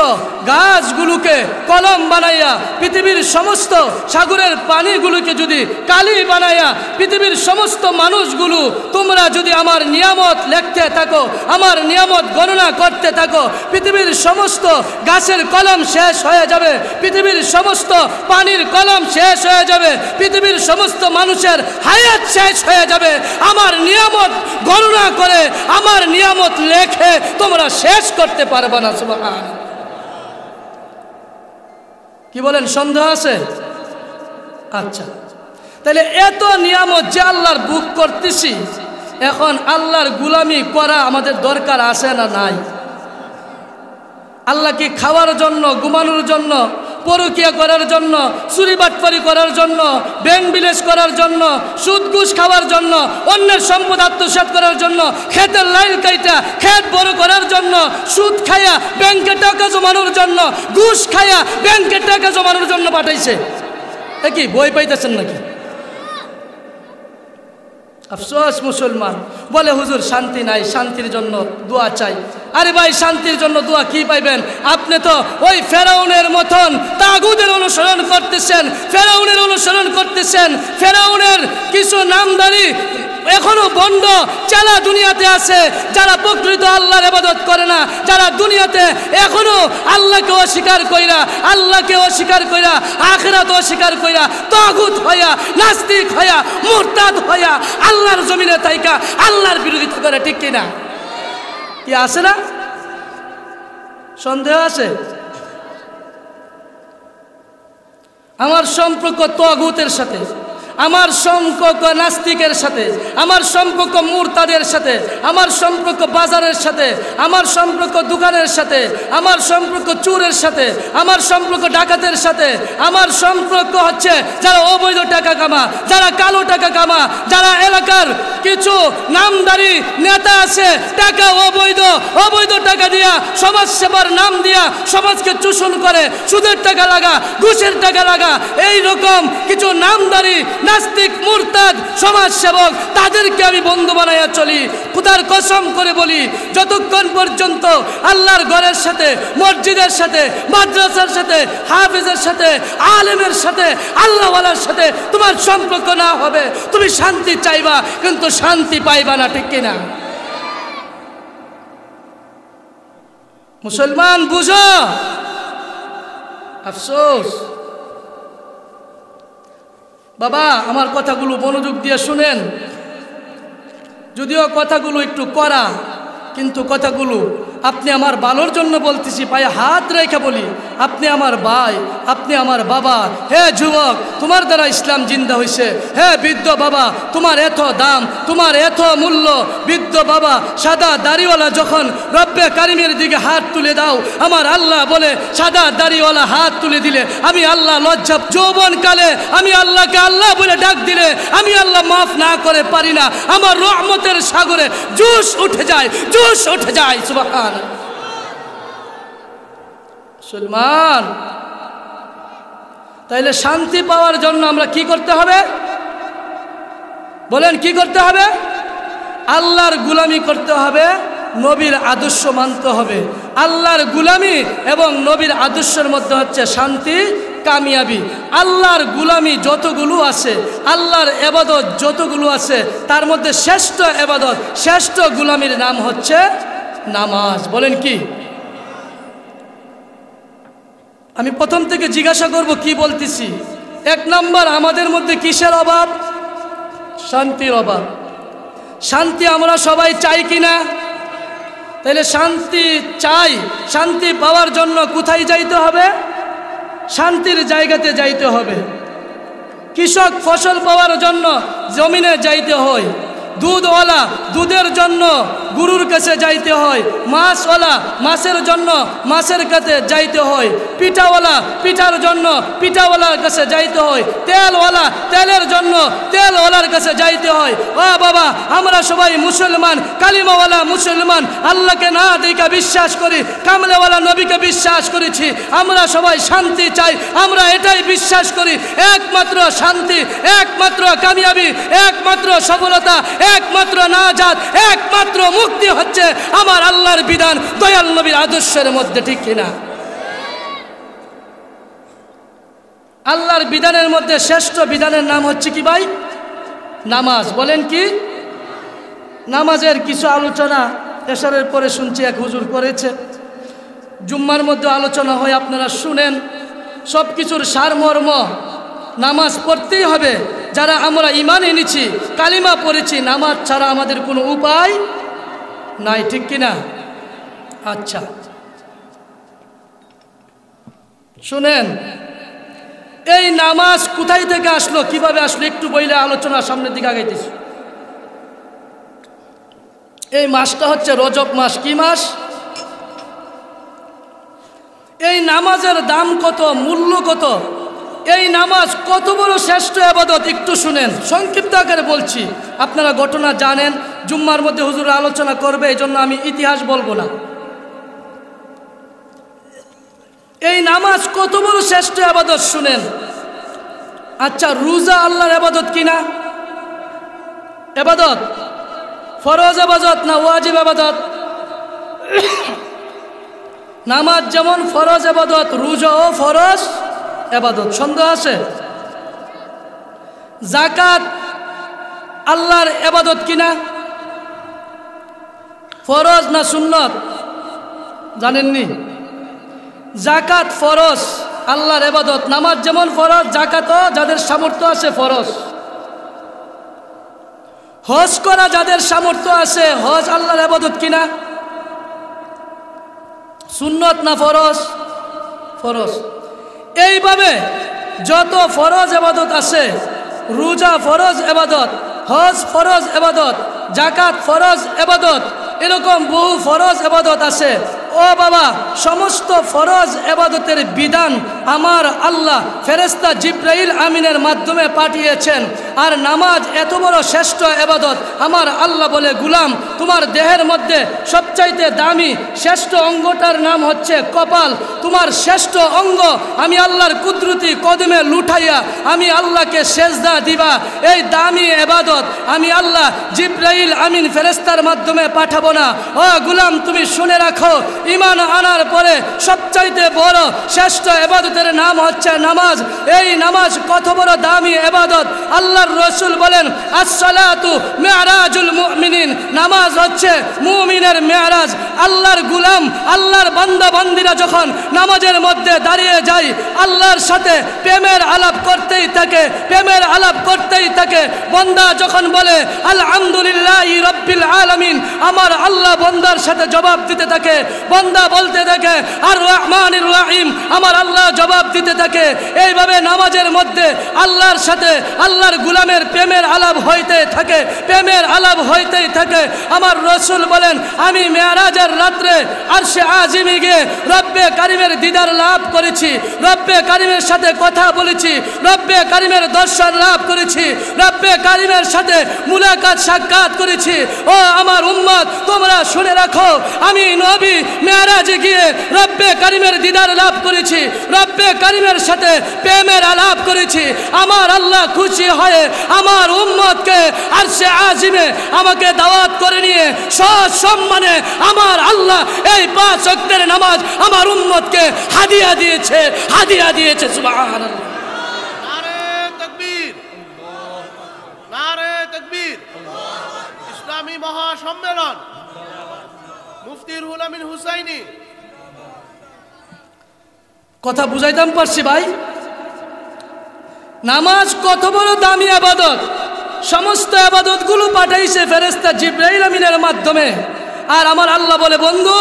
গাছগুলোকে কলম বানাইয়া, পৃথিবীর সমস্ত সাগরের পানিগুলোকে যদি কালি বানাইয়া, পৃথিবীর সমস্ত মানুষগুলো তোমরা যদি আমার নিয়ামত লিখতে থাকো, আমার নিয়ামত গণনা করতে থাকো, পৃথিবীর সমস্ত গাছের কলম শেষ হয়ে যাবে, পৃথিবীর সমস্ত পানির কলম শেষ হয়ে যাবে, পৃথিবীর সমস্ত মানুষের হায়াত শেষ হয়ে যাবে। আমার নিয়ামত গণনা করে, আমার নিয়ামত লেখে তোমরা শেষ করতে পারবে না। সুবহান। কি বলেন? সন্দেহ আছে? আচ্ছা, তাহলে এত নিয়ামত যে আল্লাহর ভোগ করতেছি, এখন আল্লাহর গুলামি করা আমাদের দরকার আছে না নাই? আল্লাহ কি খাওয়ার জন্য, ঘুমানোর জন্য, পরকিয়া করার জন্য, চুরি বাটপারি করার জন্য, ব্যাংক বিলেস করার জন্য, সুদ ঘুষ খাওয়ার জন্য, অন্যের সম্পদ আত্মসাৎ করার জন্য, ক্ষেতের লাইন কাইটা ক্ষেত বড় করার জন্য, সুদ খায়া ব্যাংকে টাকা জমানোর জন্য, ঘুষ খায়া ব্যাংকে টাকা জমানোর জন্য পাঠাইছে? এ কি বই পাইতেছেন নাকি? আফসোস মুসলমান বলে, হুজুর শান্তি নাই, শান্তির জন্য দোয়া চাই। আরে ভাই, শান্তির জন্য দোয়া কি পাইবেন? আপনি তো ওই ফেরাউনের মতন তাগুদের অনুসরণ করতেছেন, ফেরাউনের অনুসরণ করতেছেন। ফেরাউনের কিছু নামদারি এখনো বন্ড চালা দুনিয়াতে আছে, যারা প্রকৃত আল্লাহর ইবাদত করে না, যারা দুনিয়াতে এখনো আল্লাহকে অস্বীকার কইরা, আল্লাহকে অস্বীকার কইরা, আখিরাত অস্বীকার কইরা, তাগুত হইয়া, নাস্তিক হইয়া, মুরতাদ হইয়া আল্লাহর জমিনে তাইকা আল্লাহর বিরোধিতা করে। ঠিক কিনা? কি আছে না? সন্দেহ আছে? আমার সম্পর্ক তাগুতের সাথে, আমার সম্পর্ক নাস্তিকের সাথে, আমার সম্পর্ক মুরতাদের সাথে, আমার সম্পর্ক বাজারের সাথে, আমার সম্পর্ক দোকানের সাথে, আমার সম্পর্ক চোরের সাথে, আমার সম্পর্ক ডাকাতের সাথে, আমার সম্পর্ক হচ্ছে যারা অবৈধ টাকা কামা, যারা কালো টাকা কামা, যারা এলাকার কিছু নামদারি নেতা আছে, টাকা অবৈধ টাকা দিয়া, সমাজ সেবার নাম দিয়া সমাজকে চূষণ করে, সুদের টাকা লাগা, ঘুষের টাকা লাগা, এই রকম কিছু নামদারি নাস্তিক মুরতাদ সমাজসেবক তাদেরকে আমি বন্ধু বানাইয়া চলি। খোদার কসম করে বলি, যতক্ষণ পর্যন্ত আল্লাহর ঘরের সাথে, মসজিদের সাথে, মাদ্রাসার সাথে, হাফেজের সাথে, আলেমের সাথে, আল্লাহওয়ালার সাথে তোমার সম্পর্ক না হবে, তুমি শান্তি চাইবা কিন্তু শান্তি পাইবা না, ঠিক কিনা? মুসলমান বুঝো, আফসোস। বাবা আমার কথাগুলো মনোযোগ দিয়ে শুনেন, যদিও কথাগুলো একটু কড়া, কিন্তু কথাগুলো আপনি আমার ভালোর জন্য বলতেছি, পায়ে হাত রেখে বলি, আপনি আমার ভাই, আপনি আমার বাবা। হে যুবক, তোমার দ্বারা ইসলাম জিন্দা হয়েছে। হে বৃদ্ধ বাবা, তোমার এত দাম, তোমার এত মূল্য। বৃদ্ধ বাবা সাদা দাড়িওয়ালা যখন রব্বে কারিমের দিকে হাত তুলে দাও, আমার আল্লাহ বলে সাদা দাড়িওয়ালা হাত তুলে দিলে আমি আল্লাহ লজ্জা, যৌবনকালে আমি আল্লাহকে আল্লাহ বলে ডাক দিলে আমি আল্লাহ মাফ না করে পারি না। আমার রহমতের সাগরে জোশ উঠে যায়, জোশ উঠে যায়। সুবহান মুসলমান, তাইলে শান্তি পাওয়ার জন্য আমরা কি করতে হবে? বলেন কি করতে হবে? আল্লাহর গুলামি করতে হবে, নবীর আদর্শ মানতে হবে। আল্লাহর গুলামি এবং নবীর আদর্শের মধ্যে হচ্ছে শান্তি, কামিয়াবি। আল্লাহর গুলামি যতগুলো আছে, আল্লাহর এবাদত যতগুলো আছে, তার মধ্যে শ্রেষ্ঠ এবাদত, শ্রেষ্ঠ গুলামির নাম হচ্ছে নামাজ। বলেন কি? আমি প্রথম থেকে জিজ্ঞাসা করব কি বলতেছি। এক নম্বর, আমাদের মধ্যে কিসের অভাব? শান্তির অভাব। শান্তি আমরা সবাই চাই কিনা? তাহলে শান্তি চাই, শান্তি পাওয়ার জন্য কোথায় যাইতে হবে? শান্তির জায়গাতে যাইতে হবে। কৃষক ফসল পাওয়ার জন্য জমিনে যাইতে হয়, দুধওয়ালা দুধের জন্য গুরুর কাছে যাইতে হয়, মাছওয়ালা মাছের জন্য মাছের কাছে যাইতে হয়, পিঠাওয়ালা পিঠার জন্য পিঠাওয়ালার কাছে যাইতে হয়, তেলওয়ালা তেলের জন্য তেলওয়ালার কাছে যাইতে হয়। ও বাবা, আমরা সবাই মুসলমান, কালিমাওয়ালা মুসলমান, আল্লাহকে না দেখা বিশ্বাস করি, কামলেওয়ালা নবীকে বিশ্বাস করেছি। আমরা সবাই শান্তি চাই, আমরা এটাই বিশ্বাস করি। একমাত্র শান্তি, একমাত্র কামিয়াবি, একমাত্র সফলতা, একমাত্র নাজাত, একমাত্র মুক্তি হচ্ছে আমার আল্লাহর বিধান, দয়াল নবীর আদর্শের মধ্যে, ঠিক কিনা? আল্লাহর বিধানের মধ্যে শ্রেষ্ঠ বিধানের নাম হচ্ছে কি ভাই? নামাজ। বলেন কি? নামাজের কিছু আলোচনা এশারের পরে শুনছি এক হুজুর করেছে, জুম্মার মধ্যে আলোচনা হয়, আপনারা শুনেন। সব কিছুর সারমর্ম, নামাজ পড়তেই হবে। যারা আমরা ঈমান এনেছি, কালিমা পড়েছি, নামাজ ছাড়া আমাদের কোনো উপায় নাই, ঠিক কিনা? আচ্ছা শুনেন, এই নামাজ কোথায় থেকে আসলো, কিভাবে আসলো, একটু বইলে আলোচনা সামনের দিকে আগাইতেছি। এই মাসটা হচ্ছে রজব মাস। কি মাস? এই নামাজের দাম কত, মূল্য কত, এই নামাজ কত বড় শ্রেষ্ঠ ইবাদত, একটু শুনেন। সংক্ষিপ্ত আকারে বলছি, আপনারা ঘটনা জানেন, জুম্মার মধ্যে হুজুর আলোচনা করবে, এই জন্য আমি ইতিহাস বলবো না। এই নামাজ কত বড় শ্রেষ্ঠ ইবাদত শুনেন। আচ্ছা, রোজা আল্লাহর ইবাদত কিনা? ইবাদত, ফরজ ইবাদত না ওয়াজিব ইবাদত? নামাজ যেমন ফরজ ইবাদত, রোজাও ফরজ ইবাদত, সন্দেহ আছে? যাকাত আল্লাহর ইবাদত কিনা? ফরজ না সুন্নত? জানেননি? যাকাত ফরজ, আল্লাহর ইবাদত। নামাজ যেমন ফরজ, যাকাতও যাদের সামর্থ্য আছে ফরজ। হজ করা যাদের সামর্থ্য আছে, হজ আল্লাহর ইবাদত কিনা? সুন্নত না ফরজ? ফরজ। এইভাবে যত ফরজ ইবাদত আছে, রোজা ফরজ ইবাদত, হজ ফরজ ইবাদত, যাকাত ফরজ ইবাদত, এরকম বহু ফরজ ইবাদত আছে। ও বাবা, সমস্ত ফরজ ইবাদতের বিধান আমার আল্লাহ ফেরেশতা জিবরাইল আমিনের মাধ্যমে পাঠিয়েছেন। আর নামাজ এত বড় শ্রেষ্ঠ ইবাদত, আমার আল্লাহ বলে গুলাম তোমার দেহের মধ্যে সবচাইতে দামি শ্রেষ্ঠ অঙ্গটার নাম হচ্ছে কপাল। তোমার শ্রেষ্ঠ অঙ্গ আমি আল্লাহর কুদরতি কদমে লুঠাইয়া আমি আল্লাহকে সেজদা দিবা, এই দামি ইবাদত আমি আল্লাহ জিবরাইল আমিন ফেরেশতার মাধ্যমে পাঠাবো না। ও গুলাম তুমি শুনে রাখো, ঈমান আনার পরে সবচাইতে বড় শ্রেষ্ঠ ইবাদতের নাম হচ্ছে নামাজ। এই নামাজ কত বড় দামি ইবাদত, আল্লাহর রাসূল বলেন আসসালাতু মিরাজুল মুমিনিন, নামাজ হচ্ছে মুমিনের মেরাজ। আল্লাহর গুলাম আল্লাহর বান্দা বান্দীরা যখন নামাজের মধ্যে দাঁড়িয়ে যায় আল্লাহর সাথে প্রেমের আলাপ করতেই থাকে, প্রেমের আলাপ করতেই থাকে। বান্দা যখন বলে আলহামদুলিল্লাহি রাব্বিল আলামিন, আমার আল্লাহ বান্দার সাথে জবাব দিতে থাকে। বান্দা বলতে থাকে আর রহমানির রহিম, আমার আল্লাহ জবাব দিতে থাকে। এইভাবে নামাজের মধ্যে আল্লাহর সাথে আল্লাহর গুলামের প্রেমের আলাপ হইতে থাকে, প্রেমের আলাপ হইতেই থাকে। আমার রাসূল বলেন আমি মেরাজের রাত্রে আরশে আজিমে গিয়ে রব্বে কারিমের দিদার লাভ করেছি, রব্বে কারিমের সাথে কথা বলেছি, রব্বে কারিমের দর্শন লাভ করেছি, রব্বে কারিমের সাথে মুলাকাত সাক্ষাৎ করেছি। ও আমার উম্মত তোমরা শুনে রাখো, আমি নবী মেরাজে গিয়ে রব্বে কারিমের দিদার লাভ করেছি, রব্বে কারিমের সাথে প্রেমের আলাপ করেছি। আমার আল্লাহ খুশি হয়ে আমার উম্মতকে আরশে আজিমে আমাকে দাওয়াত করে নিয়ে সসম্মানে আমার আল্লাহ এই 5 ওয়াক্তের নামাজ আমার উম্মতকে হাদিয়া দিয়েছে, হাদিয়া দিয়েছে। সুবহানাল্লাহ। নারে তাকবীর, নারে তাকবীর। ইসলামী মহাসম্মেলন মুফতি রুহুল আমিন হুসাইনি। কথা বুঝাইতাম পারছি ভাই? নামাজ কত বড় দামি ইবাদত, সমস্ত ইবাদতগুলো পাঠাইছে ফেরেশতা জিবরাইল আমিনের মাধ্যমে। আর আমার আল্লাহ বলে বন্ধু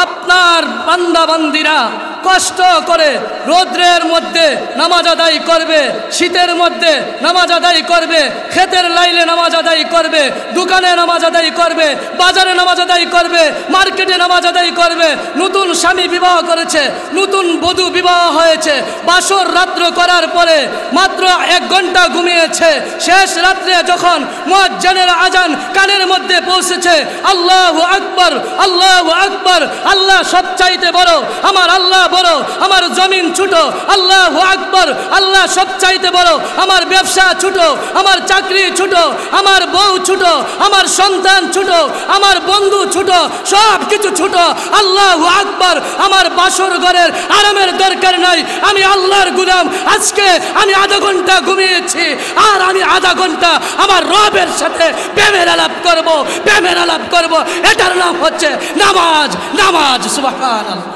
আপনার বান্দা বান্দিরা কষ্ট করে রৌদ্রের মধ্যে নামাজ আদায় করবে, শীতের মধ্যে নামাজ আদায় করবে, ক্ষেতের লাইলে নামাজ আদায় করবে, দোকানে নামাজ আদায় করবে, বাজারে নামাজ আদায় করবে, মার্কেটে নামাজ আদায় করবে। নতুন স্বামী বিবাহ করেছে, নতুন বধূ বিবাহ হয়েছে, বাসর রাত্র করার পরে মাত্র 1 ঘন্টা ঘুমিয়েছে, শেষ রাত্রে যখন মুয়াজ্জিনের আজান কানের মধ্যে পৌঁছেছে, আল্লাহু আকবার, আল্লাহু আকবার, আল্লাহ সবচাইতে বড়, আমার আল্লাহ বড়, আমার জমিন ছোট, আল্লাহু আকবার, আল্লাহ সবচাইতে বড়, আমার ব্যবসা ছোট, আমার চাকরি ছোট, আমার বউ ছোট, আমার সন্তান ছোট, আমার বন্ধু ছোট, সব কিছু ছোট। আল্লাহু আকবার, আমার বাসর ঘরের আরামের দরকার নাই, আমি আল্লাহর গোলাম। আজকে আমি আধা ঘন্টা ঘুমিয়েছি আর আমি আধা ঘন্টা আমার রবের সাথে প্রেমের আলাপ করব, প্রেমের আলাপ করব। এটার নাম হচ্ছে নামাজ, নামাজ। সুবহানাল্লাহ।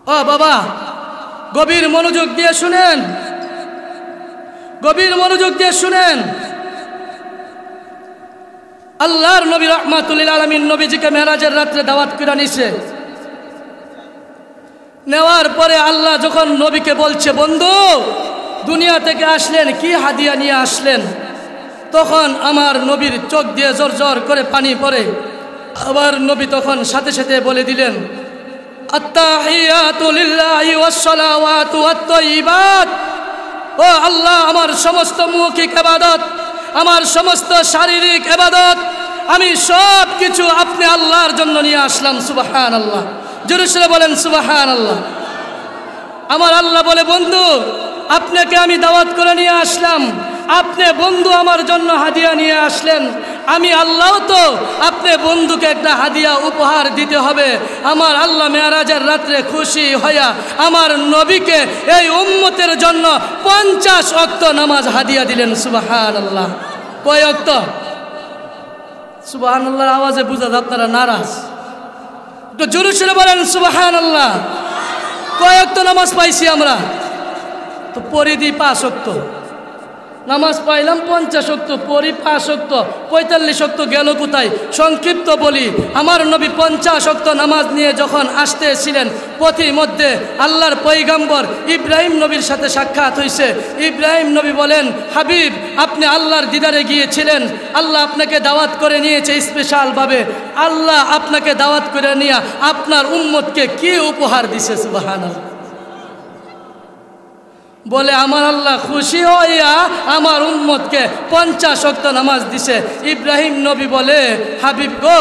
ও বাবা গভীর মনোযোগ দিয়ে শুনেন, গভীর মনোযোগ দিয়ে শুনেন। আল্লাহর নবী রাহমাতুল লিল আলামিন নবীজিকে মেরাজের রাত্রে দাওয়াত করে নিছে। নেওয়ার পরে আল্লাহ যখন নবীকে বলছে বন্ধু দুনিয়া থেকে আসলেন কি হাদিয়া নিয়ে আসলেন, তখন আমার নবীর চোখ দিয়ে জোর জোর করে পানি পড়ে। আবার নবী তখন সাথে সাথে বলে দিলেন আত্তাহিয়াতু লিল্লাহি ওয়াস সালাওয়াতু ওয়াত তাইয়িবাত। ও আল্লাহ আমার সমস্ত মৌখিক ইবাদত, আমার সমস্ত শারীরিক ইবাদত আমি সব কিছু আপনি আল্লাহর জন্য নিয়ে আসলাম। সুবহানাল্লাহ। জোরে সরে বলেন সুবহানাল্লাহ। আমার আল্লাহ বলে বন্ধু আপনাকে আমি দাওয়াত করে নিয়ে আসলাম, আপনি বন্ধু আমার জন্য হাদিয়া নিয়ে আসলেন, আমি আল্লাহ তো আপনি বন্ধুকে একটা হাদিয়া উপহার দিতে হবে। আমার আল্লাহ মেরাজের রাত্রে খুশি হইয়া আমার নবীকে এই উম্মতের জন্য 50 ওয়াক্ত নামাজ হাদিয়া দিলেন। সুবহানাল্লাহ। কয় ওয়াক্ত? সুবহানাল্লাহর আওয়াজে বুঝা যায় আপনারা নারাজ, একটু জোরে সরে বলেন সুবহানাল্লাহ। কয় ওয়াক্ত নামাজ পাইছি আমরা? তো পরিধি 5 ওয়াক্ত নামাজ পাইলাম 50 ওয়াক্ত, পড়ি 5 ওয়াক্ত, 45 ওয়াক্ত গেল কোথায়? সংক্ষিপ্ত বলি, আমার নবী 50 ওয়াক্ত নামাজ নিয়ে যখন আসতেছিলেন, পথির মধ্যে আল্লাহর পয়গম্বর ইব্রাহিম নবীর সাথে সাক্ষাৎ হয়েছে। ইব্রাহিম নবী বলেন, হাবিব, আপনি আল্লাহর দিদারে গিয়েছিলেন, আল্লাহ আপনাকে দাওয়াত করে নিয়েছে স্পেশালভাবে। আল্লাহ আপনাকে দাওয়াত করে নিয়ে আপনার উম্মতকে কি উপহার দিছে? সুবহানাল্লাহ। বলে আমার আল্লাহ খুশি হইয়া আমার উম্মতকে 50 ওয়াক্ত নামাজ দিছে। ইব্রাহিম নবী বলে, হাবিব গো,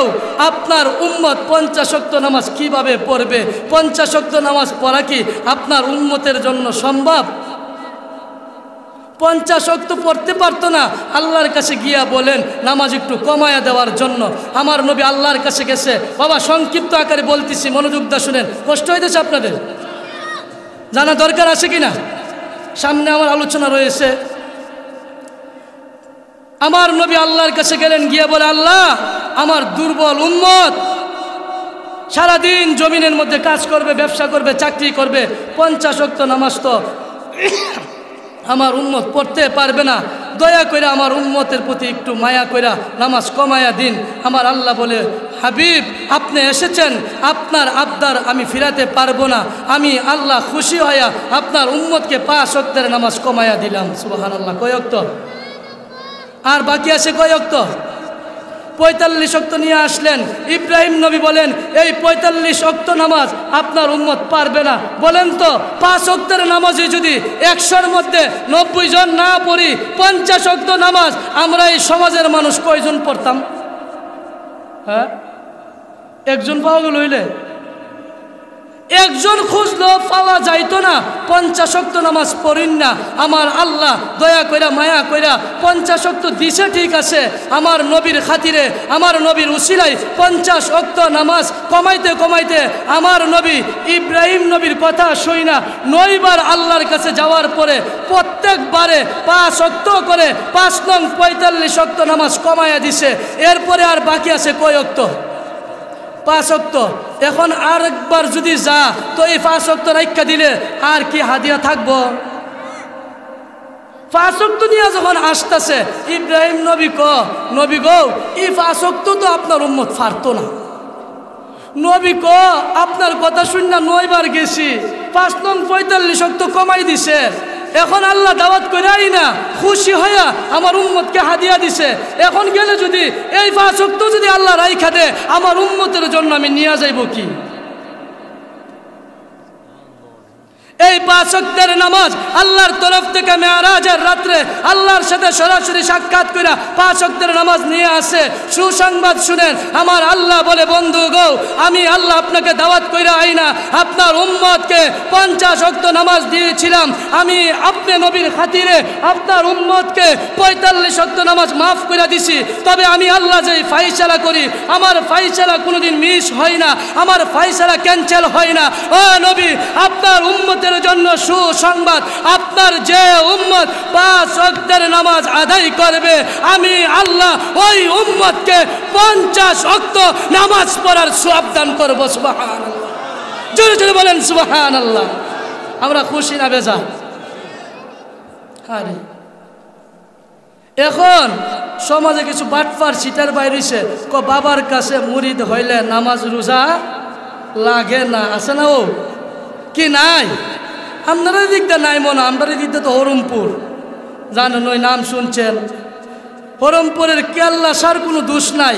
আপনার উম্মত 50 ওয়াক্ত নামাজ কিভাবে পড়বে? 50 ওয়াক্ত নামাজ পড়া কি আপনার উম্মতের জন্য সম্ভব? 50 ওয়াক্ত পড়তে পারতো না। আল্লাহর কাছে গিয়া বলেন নামাজ একটু কমায়া দেওয়ার জন্য। আমার নবী আল্লাহর কাছে গেছে। বাবা সংক্ষিপ্ত আকারে বলতেছি, মনোযোগ দিয়ে শুনেন। কষ্ট হইতেছে আপনাদের? জানা দরকার আছে কিনা? সামনে আমার আলোচনা রয়েছে। আমার নবী আল্লাহর কাছে গেলেন, গিয়ে বলে, আল্লাহ, আমার দুর্বল উম্মত সারাদিন জমিনের মধ্যে কাজ করবে, ব্যবসা করবে, চাকরি করবে, 50 ওয়াক্ত নামাজ তো আমার উম্মত পড়তে পারবে না। দয়া করে আমার উম্মতের প্রতি একটু মায়া কইরা নামাজ কমায়া দিন। আমার আল্লাহ বলে, হাবিব, আপনি এসেছেন, আপনার আবদার আমি ফিরাতে পারবো না। আমি আল্লাহ খুশি হইয়া আপনার উম্মতকে 5 ওয়াক্তের নামাজ কমায়া দিলাম। সুবহানাল্লাহ। কয় ওয়াক্ত? আর বাকি আছে কয় ওয়াক্ত? 45 ওয়াক্ত নিয়ে আসলেন। ইব্রাহিম নবী বলেন, এই 45 ওয়াক্ত নামাজ আপনার উম্মত পারবে না। বলেন তো, 5 ওয়াক্তের নামাজে যদি 100-র মধ্যে 90 জন না পড়ি, 50 ওয়াক্ত নামাজ আমরা এই সমাজের মানুষ কয়জন পড়তাম? হ্যাঁ, একজন পাওয়া গেল হইলে? একজন খুঁজলো পাওয়া যাইতো না। 50 ওয়াক্ত নামাজ পড়িন না। আমার আল্লাহ দয়া কইরা মায়া কইরা 50 ওয়াক্ত দিছে, ঠিক আছে। আমার নবীর খাতিরে, আমার নবীর উসিলায় 50 ওয়াক্ত নামাজ কমাইতে কমাইতে আমার নবী ইব্রাহিম নবীর কথা শুই না 9 বার আল্লাহর কাছে যাওয়ার পরে প্রত্যেকবারে 5 ওয়াক্ত করে 5 নং 45 ওয়াক্ত নামাজ কমাইয়া দিছে। এরপরে আর বাকি আছে কয় ওয়াক্ত? 5 ওয়াক্ত। এখন আর একবার যদি যা, তো এই 5 ওয়াক্ত রাইখা দিলে আর কি হাদিয়া থাকবো? 5 ওয়াক্ত নিয়ে যখন আসতেছে, ইব্রাহিম নবী গো, এই 5 ওয়াক্ত তো আপনার উম্মত পারতো না। নবী আপনার কথা শুন না 9 বার গেছি, 5 নং 45 ওয়াক্ত কমাই দিছে। এখন আল্লাহ দাওয়াত করাই না, খুশি হইয়া আমার উম্মতকে হাদিয়া দিছে। এখন গেলে যদি এই 5 ওয়াক্ত যদি আল্লাহ রাইখা দে, আমার উম্মতের জন্য আমি নিয়ে যাইব কি? এই 5 ওয়াক্তের নামাজ আল্লাহর তরফ থেকে মেরাজের রাত্রে আল্লাহর সাথে সরাসরি সাক্ষাৎ করে 5 ওয়াক্তের নামাজ নিয়ে আসে। সুসংবাদ শুনেন, আমার আল্লাহ বলে, বন্ধু গো, আমি আল্লাহ আপনাকে দাওয়াত কইরা আইনা আপনার উম্মতকে 50 ওয়াক্ত নামাজ দিয়েছিলাম। আমি আপনি নবীর খাতিরে আপনার উম্মতকে 45 ওয়াক্ত নামাজ মাফ করে দিছি। তবে আমি আল্লাহ যে ফাইসালা করি, আমার ফাইসালা কোনোদিন মিস হয় না, আমার ফাইসালা ক্যান্সেল হয় না। ও নবী, আপনার উম্মতের জন্য সুসংবাদ, আপনার যে উম্মত 5 ওয়াক্তের নামাজ আদায় করবে, আমি আল্লাহ ওই উম্মতকে 50 ওয়াক্ত নামাজ পড়ার সওয়াব দান করব। সুবহানাল্লাহ। জোরে জোরে বলেন সুবহানাল্লাহ। আমরা খুশি না বেজার? আরে এখন সমাজে কিছু বাটপার সিটার বাইরেছে, বাবার কাছে মুরিদ হইলে নামাজ রোজা লাগে না। আছে না? ও কি নাই? আপনারা দিকটা নাই মনে, আমরা দিকটা তো হরমপুর, জানেন, ওই নাম শুনছেন। হরমপুরের কেল্লা শাহর কোনো দোষ নাই।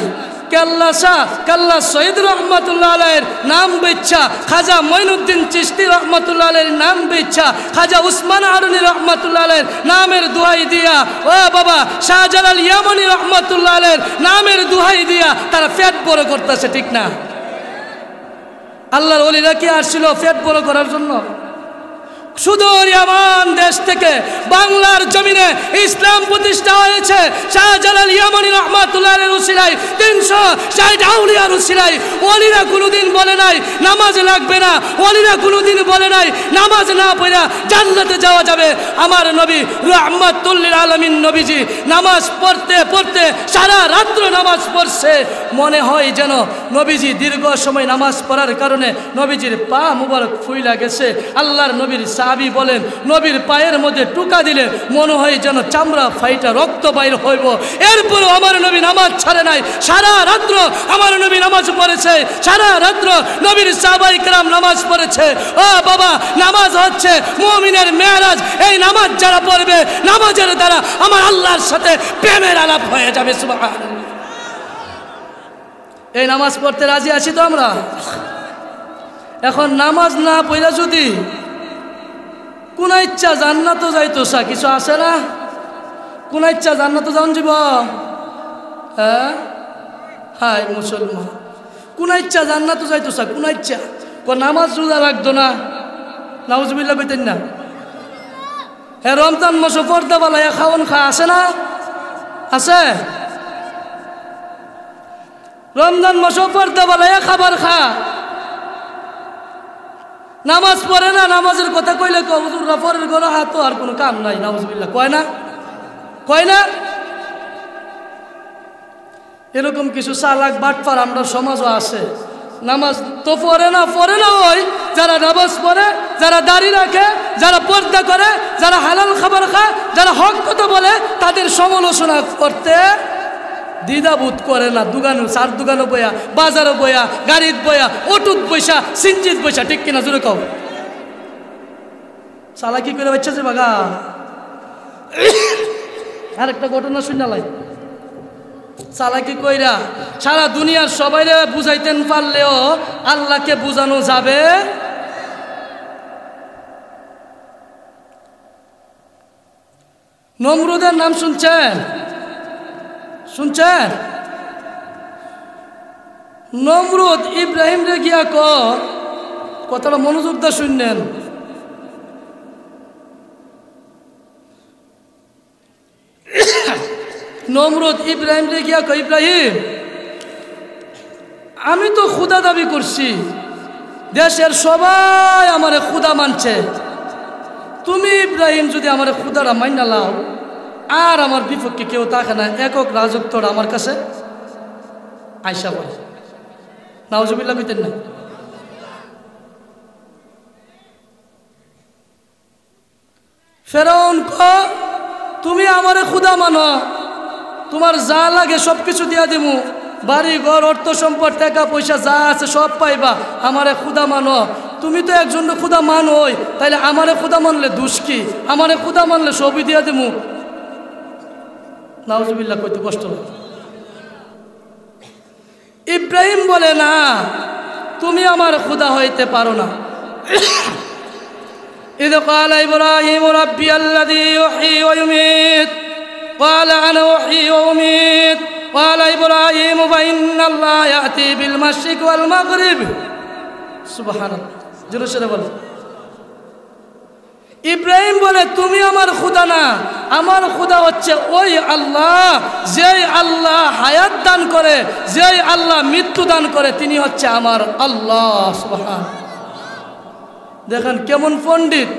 কেল্লা শাহ, কেল্লা শহীদ রহমতুল্লাহ আলাইয়ের নাম বেচ্ছা, খাজা মঈনুদ্দিন চিশতি রহমতুল্লাহ আলাইয়ের নাম বেচ্ছা, খাজা উসমান হারুনি রহমতুল্লাহ আলাইয়ের নামের দোহাই দিয়া, ও বাবা শাহজালাল ইয়ামানি রহমতুল্লাহ আলাইয়ের নামের দোহাই দিয়া তারা পেট বড় করতেছে, ঠিক না? আল্লাহর ওলিরা কি আসছিল পেট বড় করার জন্য? সুদূর ইয়ামান দেশ থেকে বাংলার জমিনে ইসলাম প্রতিষ্ঠা হয়েছে শাহজালাল ইয়ামানি রাহমাতুল্লাহ আলাইহির উসিলায়, 360 আউলিয়ার উসিলায়। ওলিরা কোনোদিন বলে নাই নামাজ লাগবে না, ওলিরা কোনোদিন বলে নাই নামাজ না পড়া জান্নাতে যাওয়া যাবে। আমার নবী রাহমাতুল লিল আলামিন নবীজি নামাজ পড়তে পড়তে সারা রাত্র নামাজ পড়ছে। মনে হয় যেন নবীজি দীর্ঘ সময় নামাজ পড়ার কারণে নবীজির পা মুবারক ফুইলা গেছে। আল্লাহর নবীর সাহাবী বলেন নবীর পায়ের মধ্যে টুকা দিলে মনে হয় যেন চামড়া ফাইটা রক্ত বাইর হইব। এরপরও আমার নবী নামাজ ছাড়ে নাই, সারা রাত্র আমার নবী নামাজ পড়েছে, সারা রাত্র নবীর সাহাবায়ে কেরাম নামাজ পড়েছে। ও বাবা, নামাজ হচ্ছে মুমিনের মেরাজ। এই নামাজ যারা পড়বে, নামাজের দ্বারা আমার আল্লাহর সাথে প্রেমের আলাপ হয়ে যাবে। সুবহানাল্লাহ। এই নামাজ পড়তে রাজি আছি তো আমরা? এখন নামাজ না পড়া যদি কোন ইচ্ছা জান্নাতও যাইতো সা কিছু আছে না? কোন ইচ্ছা জান্নাতও যান যাব? হ্যাঁ হাই মুসলমান, কোন ইচ্ছা জান্নাতও যাইতো সা? কোন ইচ্ছা নামাজ রোজা রাখতো না, নাউজুবিল্লাহ কইতেন না? হ্যাঁ, রমজান মাসে পর্দা বালাইয়া খাওয়ান খা আছে না? আছে। রমজান মাসে পর্দা বালাইয়া খাবার খা, নামাজ পড়ে না। নামাজের কথা কইলে হুজুররা পরের ঘরে হাত আর কোনো কাম নাই, নাউজুবিল্লাহ কয় না? কয় না? এরকম কিছু চালাক বাটপার আমরা সমাজও আছে। নামাজ তো পড়ে না ওই যারা নামাজ পড়ে, যারা দাড়ি রাখে, যারা পর্দা করে, যারা হালাল খাবার খায়, যারা হক কথা বলে, তাদের সমালোচনা করতে দ্বিধাবোধ করে না। দোকানে, চার দোকানে বইয়া, বাজারে বইয়া, গাড়িত বইয়া, অটুত পয়সা, সিঞ্চিত পয়সা, ঠিক কিনা জোরে কও? চালা কি করে বাচ্চা যে বাগা। আর একটা ঘটনা শুনে লাই, চালাকি কইরা সারা দুনিয়ার সবাইরে বুঝাইতেন পারলেও আল্লাহকে বুঝানো যাবে? নমরুদের নাম শুনছেন? শুনছেন? নমরুদ ইব্রাহিম রে গিয়া কথাটা মনোযোগ দিয়ে শুনলেন। নমরুদ ইব্রাহিম রে গিয়া ইব্রাহিম, আমি তো খুদা দাবি করছি, দেশের সবাই আমারে খুদা মানছে, তুমি ইব্রাহিম যদি আমারে খুদারা মাইনা লাও আর আমার বিপক্ষে কেউ থাকে না, একক রাজত্বটা আমার কাছে আয়সা বলে। নাউজুবিল্লাহ কইতেন না? ফেরাউন তুমি আমারে খুদা মানো, তোমার যা লাগে সব কিছু দিয়া দিমু, বাড়ি ঘর, অর্থ সম্পদ, টাকা পয়সা যা আছে সব পাইবা, আমারে খুদা মানো। তুমি তো একজন খুদা মানোই, তাইলে আমারে খুদা মানলে দোষ কি? আমারে খুদা মানলে সবই দিয়া দিমু। নাউজুবিল্লাহ কইতে কষ্ট লাগে। ইব্রাহিম বলে না, তুমি আমার খুদা হইতে পারো না। إذ قال إبراهيم ربي الذي يحيي ويميت قال أنا أحيي وأميت قال إبراهيم فإن الله يأتي بالمشرق والمغرب سبحان الله জোরে বলো। ইব্রাহিম বলে তুমি আমার খুদা না, আমার খুদা হচ্ছে ওই আল্লাহ, যেই আল্লাহ হায়াত দান করে, যেই আল্লাহ মৃত্যু দান করে, তিনি হচ্ছে আমার আল্লাহ। সুবহান। দেখেন কেমন পণ্ডিত,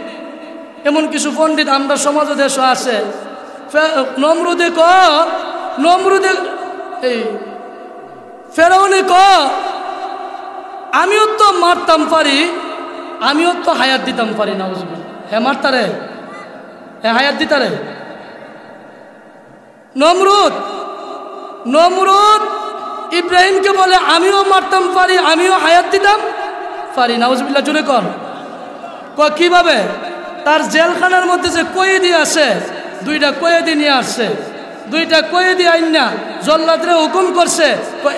এমন কিছু পণ্ডিত আমরা সমাজে দেশে আছে। নমরুদে এই ফেরাউনে আমিও তো মারতাম পারি, আমিও তো হায়াত দিতাম পারি। নাউজুবিল্লাহ। হ্যাঁ মারতারে, হ্যাঁ হায়াত দিতারে। নমরুদ ইব্রাহিমকে বলে আমিও মারতাম পারি, আমিও হায়াত দিতাম পারি। নাউজুবিল্লাহ জোরে কর। কিভাবে? তার জেলখানার মধ্যে যে কয়েদি আছে, দুইটা কয়েদি নিয়ে আসছে, দুইটা কয়েদি আইনা জল্লাদরে হুকুম করছে,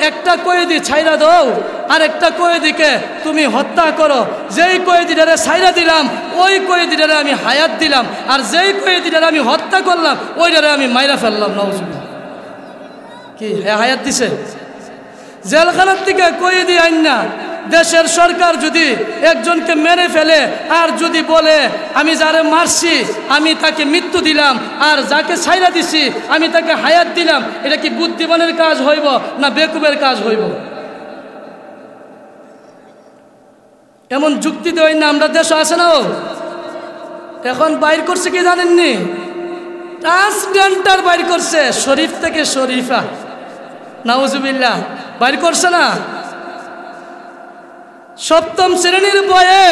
একটা কয়েদি ছাইরা দাও, আর একটা কয়েদিকে তুমি হত্যা করো। যেই কয়েদিটারে ছাইরা দিলাম ওই কয়েদিটারে আমি হায়াত দিলাম, আর যেই কয়েদিটারে আমি হত্যা করলাম ওইটারে আমি মাইরা ফেললাম। নাউজুবিল্লাহ। কি হায়াত দিছে? জেলখানার থেকে কয়েদি আইনা দেশের সরকার যদি একজনকে মেরে ফেলে আর যদি বলে আমি যারে মারছি আমি তাকে মৃত্যু দিলাম, আর যাকে ছাইরা দিছি আমি তাকে হায়াত দিলাম, এটা কি বুদ্ধিমানের কাজ হইব না বেকুবের কাজ হইব? এমন যুক্তি দেয় না আমরা দেশে আছে না। এখন বাইর করছে কি জানেননি? ট্রান্সজেন্ডার বাইর করছে, শরীফ থেকে শরীফা। নাউজুবিল্লাহ। বাইর করছে না? সপ্তম শ্রেণীর বয়ে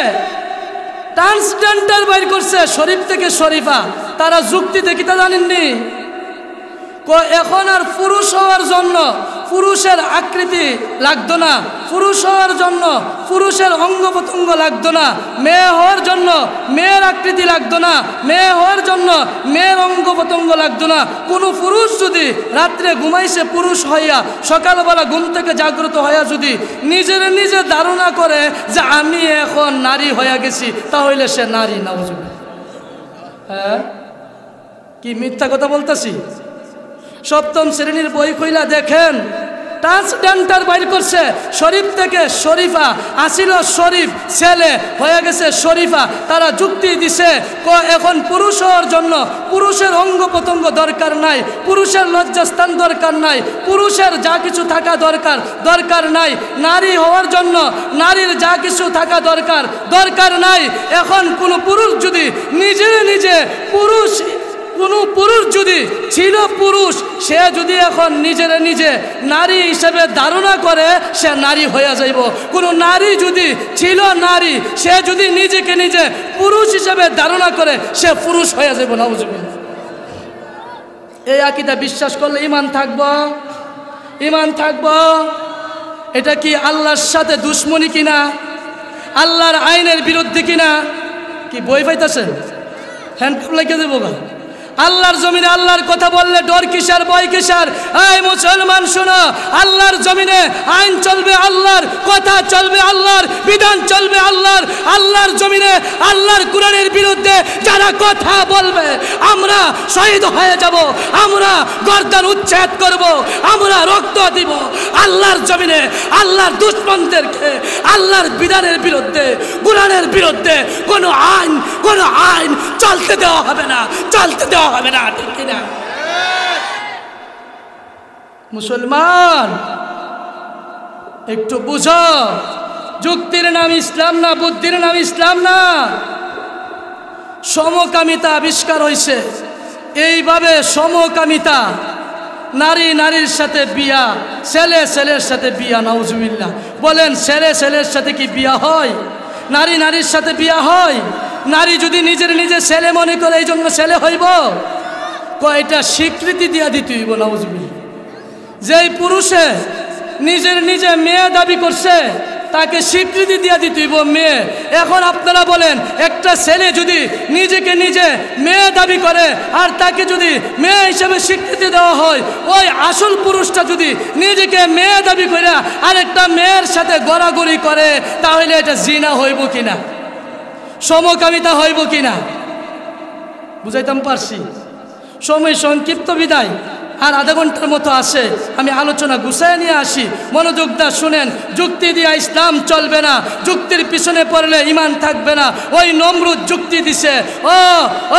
ট্রান্সজেন্ডার বাইর করছে শরীফ থেকে শরীফা। তারা যুক্তি দেখি তা জানেননি, এখন আর পুরুষ হওয়ার জন্য পুরুষের আকৃতি লাগতো না, পুরুষ হওয়ার জন্য পুরুষের অঙ্গ প্রত্যঙ্গ লাগতো না, মেয়ে হওয়ার জন্য মেয়ের আকৃতি লাগতো না, মেয়ে হওয়ার জন্য মেয়ের অঙ্গ প্রত্যঙ্গ লাগতো না। কোনো পুরুষ যদি রাত্রে ঘুমাইছে পুরুষ হইয়া সকালবেলা ঘুম থেকে জাগ্রত হইয়া যদি নিজের নিজে ধারণা করে যে আমি এখন নারী হইয়া গেছি, তাহলে সে নারী না। হ্যাঁ, কি মিথ্যা কথা বলতেছি? সপ্তম শ্রেণীর বই খুইলা দেখেন, ট্রান্সজেন্ডার বাইর করছে শরীফ থেকে শরীফা, আসিল শরীফ ছেলে হয়ে গেছে শরীফা। তারা যুক্তি দিছে এখন পুরুষ হওয়ার জন্য পুরুষের অঙ্গ প্রত্যঙ্গ দরকার নাই, পুরুষের লজ্জাস্থান দরকার নাই, পুরুষের যা কিছু থাকা দরকার নাই, নারী হওয়ার জন্য নারীর যা কিছু থাকা দরকার নাই। এখন কোনো পুরুষ যদি নিজে কোনো পুরুষ যদি ছিল পুরুষ, সে যদি এখন নিজে নারী হিসেবে ধারণা করে সে নারী হয়ে যাইব। কোনো নারী যদি ছিল নারী, সে যদি নিজেকে নিজে পুরুষ হিসেবে ধারণা করে সে পুরুষ হয়ে যাইব। নাউজুবিল্লাহ। এই আকীদা বিশ্বাস করলে ইমান থাকবো। এটা কি আল্লাহর সাথে দুশ্মনী কিনা, আল্লাহর আইনের বিরুদ্ধে কিনা? কি বই পাইতেছেন? হ্যান্ডকাপ লাগিয়ে দেবো গা। আল্লাহর জমিনে আল্লাহর কথা বললে ডর কিসের, ভয় কিসের? এই মুসলমান শোনো, আল্লাহর জমিনে আইন চলবে আল্লাহর, কথা চলবে আল্লাহর, বিধান চলবে আল্লাহর জমিনে আল্লাহর কোরআনের বিরুদ্ধে যারা কথা বলবে আমরা শহীদ হয়ে যাব, আমরা গর্দান উচ্ছেদ করব, আমরা রক্ত দিব। আল্লাহর জমিনে আল্লাহর দুশমনদেরকে আল্লাহর বিধানের বিরুদ্ধে, কোরআনের বিরুদ্ধে কোনো আইন চলতে দেওয়া হবে না। ঠিক কিনা? মুসলমান একটু বুঝো, যুক্তির নাম ইসলাম না, বুদ্ধির নাম ইসলাম না। সমকামিতা আবিষ্কার হয়েছে। এইভাবে সমকামিতা, নারীর সাথে বিয়া, ছেলের সাথে বিয়া। নাউজুবিল্লাহ। বলেন, ছেলের সাথে কি বিয়া হয়? নারীর সাথে বিয়া হয়? নারী যদি নিজে ছেলে মনে করে এই জন্য ছেলে হইব? কয়টা স্বীকৃতি দিয়া দিতে হইব। নাউজুবিল্লাহ। যেই পুরুষে নিজে মেয়ে দাবি করছে তাকে স্বীকৃতি দিয়া দিতে হইব মেয়ে। এখন আপনারা বলেন, একটা ছেলে যদি নিজেকে নিজে মেয়ে দাবি করে আর তাকে যদি মেয়ে হিসেবে স্বীকৃতি দেওয়া হয়, ওই আসল পুরুষটা যদি নিজেকে মেয়ে দাবি করে আরেকটা মেয়ের সাথে গড়াগড়ি করে, তাহলে এটা জিনা হইব কিনা, সমকামিতা হইব কিনা? বুঝাইতাম পারছি? সময় সংক্ষিপ্ত বিদায়, আর আধা ঘন্টার মতো আসে। আমি আলোচনা গুছায় নিয়ে আসি, মনোযোগ দা শুনেন। যুক্তি দিয়া ইসলাম চলবে না, যুক্তির পিছনে পড়লে ইমান থাকবে না। ওই নমরুদ যুক্তি দিছে,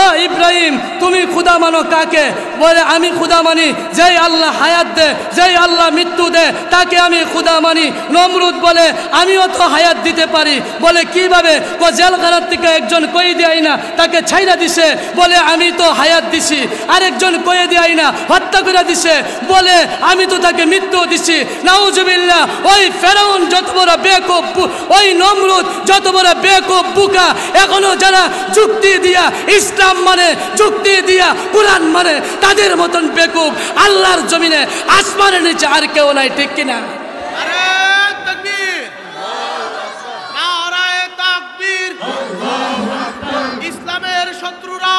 ও ইব্রাহিম তুমি খুদা মানো কাকে? বলে আমি খুদা মানি যেই আল্লাহ হায়াত দে, যেই আল্লাহ মৃত্যু দে, তাকে আমি খুদা মানি। নমরুদ বলে আমিও তো হায়াত দিতে পারি। বলে কিভাবে? জেলখানার থেকে একজন কয়েদি আইনা তাকে ছাইরা দিছে, বলে আমি তো হায়াত দিছি। আরেকজন কয়েদি আইনা হত্যা করে দিছে, বলে আমি তো তাকে মৃত্যু দিছি। নাউজুবিল্লাহ। ওই ফেরাউন যত বড় বেকুব, ওই নমরুদ যত বড় বেকুব বুকা, এখনো যারা যুক্তি দিয়া ইসলাম মানে, যুক্তি দিয়া কোরআন মানে, তাদের মতন বেকুব আল্লাহর জমিনে আসমানের নিচে আর কেউ নাই। ঠিক কিনা? ইসলামের শত্রুরা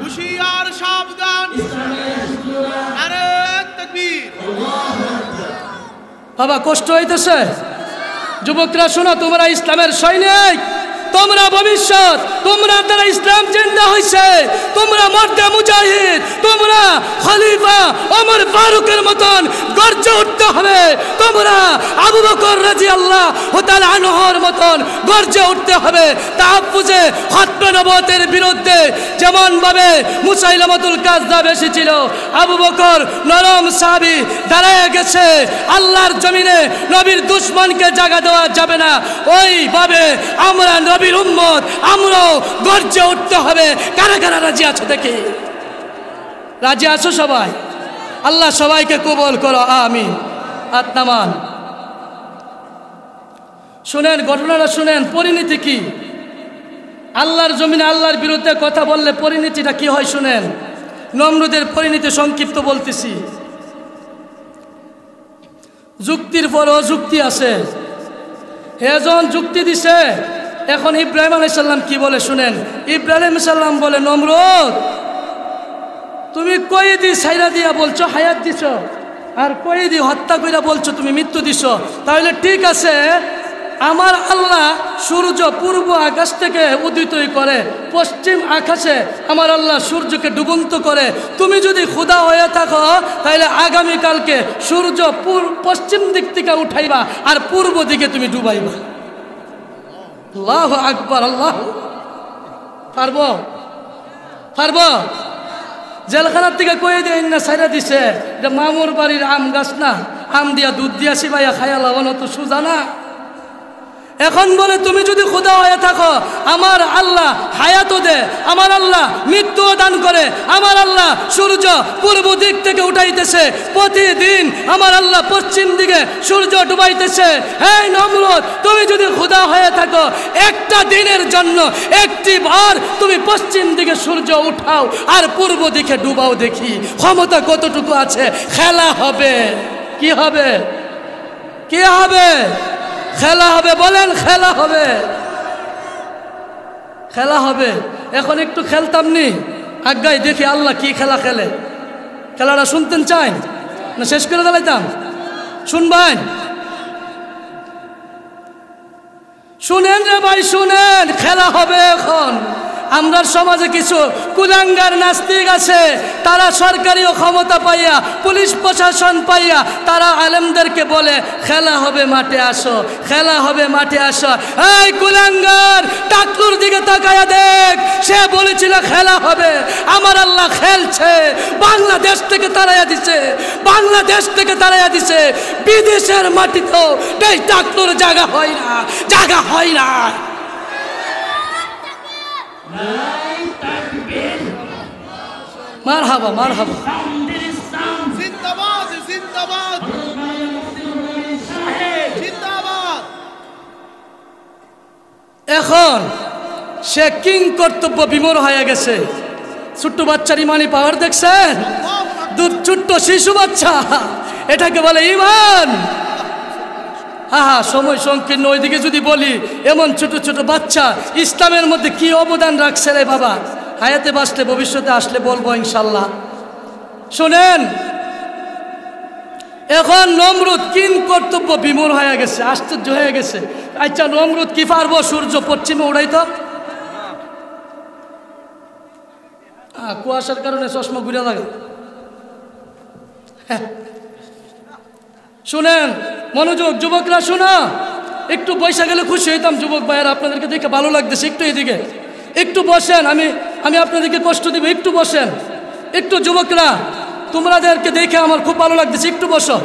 হুশিয়ার, সাবধান। বাবা কষ্ট হইতেছে? যুবকরা শোনো, তোমরা ইসলামের সৈনিক, তোমরা ভবিষ্যৎ, তোমরা দ্বারা ইসলাম জিন্দা হয়েছে, তোমরা মর্দে মুজাহিদ, তোমরা খলিফা ওমর ফারুকের মতন গর্জে উঠতে হবে, তোমরা আবু বকর রাদিয়াল্লাহু তাআলা আনহুর মতন গর্জে উঠতে হবে। তাহফুজে খতমে নবুয়তের বিরুদ্ধে যেমন ভাবে মুসাইলামাতুল কাযযাব এসেছিল, আবু বকর নরম সাহাবী দাঁড়ায় গেছে। আল্লাহর জমিনে নবীর দুশমনকে জায়গা দেওয়া যাবে না। ওইভাবে আমরা নবীর উম্মত, আমরাও গর্জে উঠতে হবে। কারা কারা রাজি আছো দেখি? রাজি আছো সবাই? আল্লাহ সবাইকে কবুল করো, আমিন। আত্মামান শুনেন, ঘটনাটা শুনেন, পরিণতি কি? আল্লাহর জমিনে আল্লাহর বিরুদ্ধে কথা বললে পরিণতিটা কি হয় শুনেন। নমরুদের পরিণতি সংক্ষিপ্ত বলতেছি। যুক্তির পর অযুক্তি আছে। হেজন যুক্তি দিছে। এখন ইব্রাহিম আলাইহিস সালাম কি বলে শুনেন। ইব্রাহিম আলাইহিস সালাম বলে, নমরুদ তুমি কয়েদি ছাইরা দিয়া বলছো হায়াত দিছ, আর কয়েদি হত্যা কইরা বলছো তুমি মৃত্যু দিছ। তাহলে ঠিক আছে, আমার আল্লাহ সূর্য পূর্ব আকাশ থেকে উদিতই করে, পশ্চিম আকাশে আমার আল্লাহ সূর্যকে ডুবন্ত করে। তুমি যদি খোদা হয়ে থাকো তাহলে আগামীকালকে সূর্য পশ্চিম দিক থেকে উঠাইবা আর পূর্ব দিকে তুমি ডুবাইবা। আল্লাহু আকবার। আল্লাহ পারবো পারবো। জেলখানার থেকে কয়ে দিয়ে না সাইরা দিছে যে মামুর বাড়ির আম গাছ না, আম দিয়া দুধ দিয়া সিবাইয়া খাইয়া লাগানো তো সুজা না। এখন বলে তুমি যদি খোদা হয়ে থাকো, আমার আল্লাহ হায়াতও দে, আমার আল্লাহ মৃত্যুও দান করে, আমার আল্লাহ সূর্য পূর্ব দিক থেকে উঠাইতেছে, প্রতিদিন আমার আল্লাহ পশ্চিম দিকে সূর্য ডুবাইতেছে। এই নমরুদ তুমি যদি খোদা হয়ে থাকো, একটা দিনের জন্য একটি বার তুমি পশ্চিম দিকে সূর্য উঠাও আর পূর্ব দিকে ডুবাও, দেখি ক্ষমতা কতটুকু আছে। খেলা হবে। কি হবে? কি হবে? খেলা হবে। বলেন খেলা হবে। খেলা হবে। এখন একটু খেলতাম নি আজ্ঞায়, দেখি আল্লাহ কি খেলা খেলে। খেলাটা শুনতেন চাই না শেষ করে দিলাম? শুনবেন? শুনেন রে ভাই শুনেন, খেলা হবে এখন। আমরা সমাজে কিছু কুলাঙ্গার নাস্তিক আছে, তারা সরকারিও ক্ষমতা পাইয়া, পুলিশ প্রশাসন পাইয়া তারা আলেমদেরকে বলে খেলা হবে মাঠে আসো, খেলা হবে মাঠে আসো। এই কুলাঙ্গার টাকলুর দিকে তাকায়া দেখ, সে বলেছিল খেলা হবে। আমার আল্লাহ খেলছে। বাংলাদেশ থেকে তাড়াইয়া দিছে, বাংলাদেশ থেকে তাড়াইয়া দিছে। বিদেশের মাটিতেও এই টাকলুর জায়গা হয় না, জায়গা হয় না। মারহাবা মারহাবা। জিন্দাবাদ জিন্দাবাদ জিন্দাবাদ। এখন সে কিং কর্তব্য বিমূঢ় হয়ে গেছে। ছোট্ট বাচ্চার ইমানি পাওয়ার দেখছেন? ছোট্ট শিশু বাচ্চা, এটাকে বলে ইমান। সময় সংকীর্ণ, ওইদিকে যদি বলি এমন ছোট ছোট বাচ্চা ইসলামের মধ্যে কি অবদান রাখছে রে বাবা। হায়াতে বাঁচলে ভবিষ্যতে আসলে বলবো ইনশাল্লাহ। শোনেন, এখন নমরুদ কিং কর্তব্য বিমূঢ় হয়ে গেছে, আশ্চর্য হয়ে গেছে। আচ্ছা নমরুদ কি পারবো সূর্য পশ্চিমে উড়াইতো? কুয়াশার কারণে চশমা ঘুরে লাগে। শুনেন মনোযোগ, যুবকরা শোনা, একটু বসে গেলে খুশি হইতাম। যুবক ভাইয়েরা আপনাদেরকে দেখে ভালো লাগতেছে, একটু এদিকে একটু বসেন। আমি আপনাদেরকে কষ্ট দিব, একটু বসেন। একটু যুবকরা তোমাদেরকে দেখে আমার খুব ভালো লাগতেছে, একটু বসো,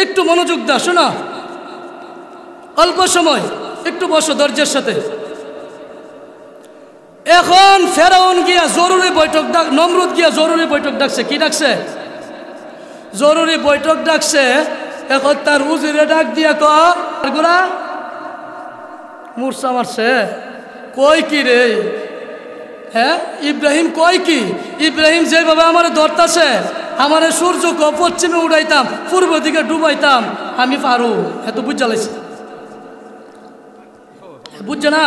একটু মনোযোগ দাও। শোনা, অল্প সময় একটু বসো ধৈর্যের সাথে। এখন ফেরাউন গিয়া জরুরি বৈঠক ডাক, নমরুদ গিয়া জরুরি বৈঠক ডাকছে। কি ডাকছে? জরুরি বৈঠক ডাকছে। এখন তার উজিরে ডাক দিয়া করা মূর্ছা মারছে। কই কি রে? হ্যাঁ ইব্রাহিম কই কি? ইব্রাহিম যেভাবে আমার ধরতাছে, আমার সূর্য পশ্চিমে উড়াইতাম, পূর্ব দিকে ডুবাইতাম, আমি পারু। এত বুঝা লাগছে, বুঝছে না?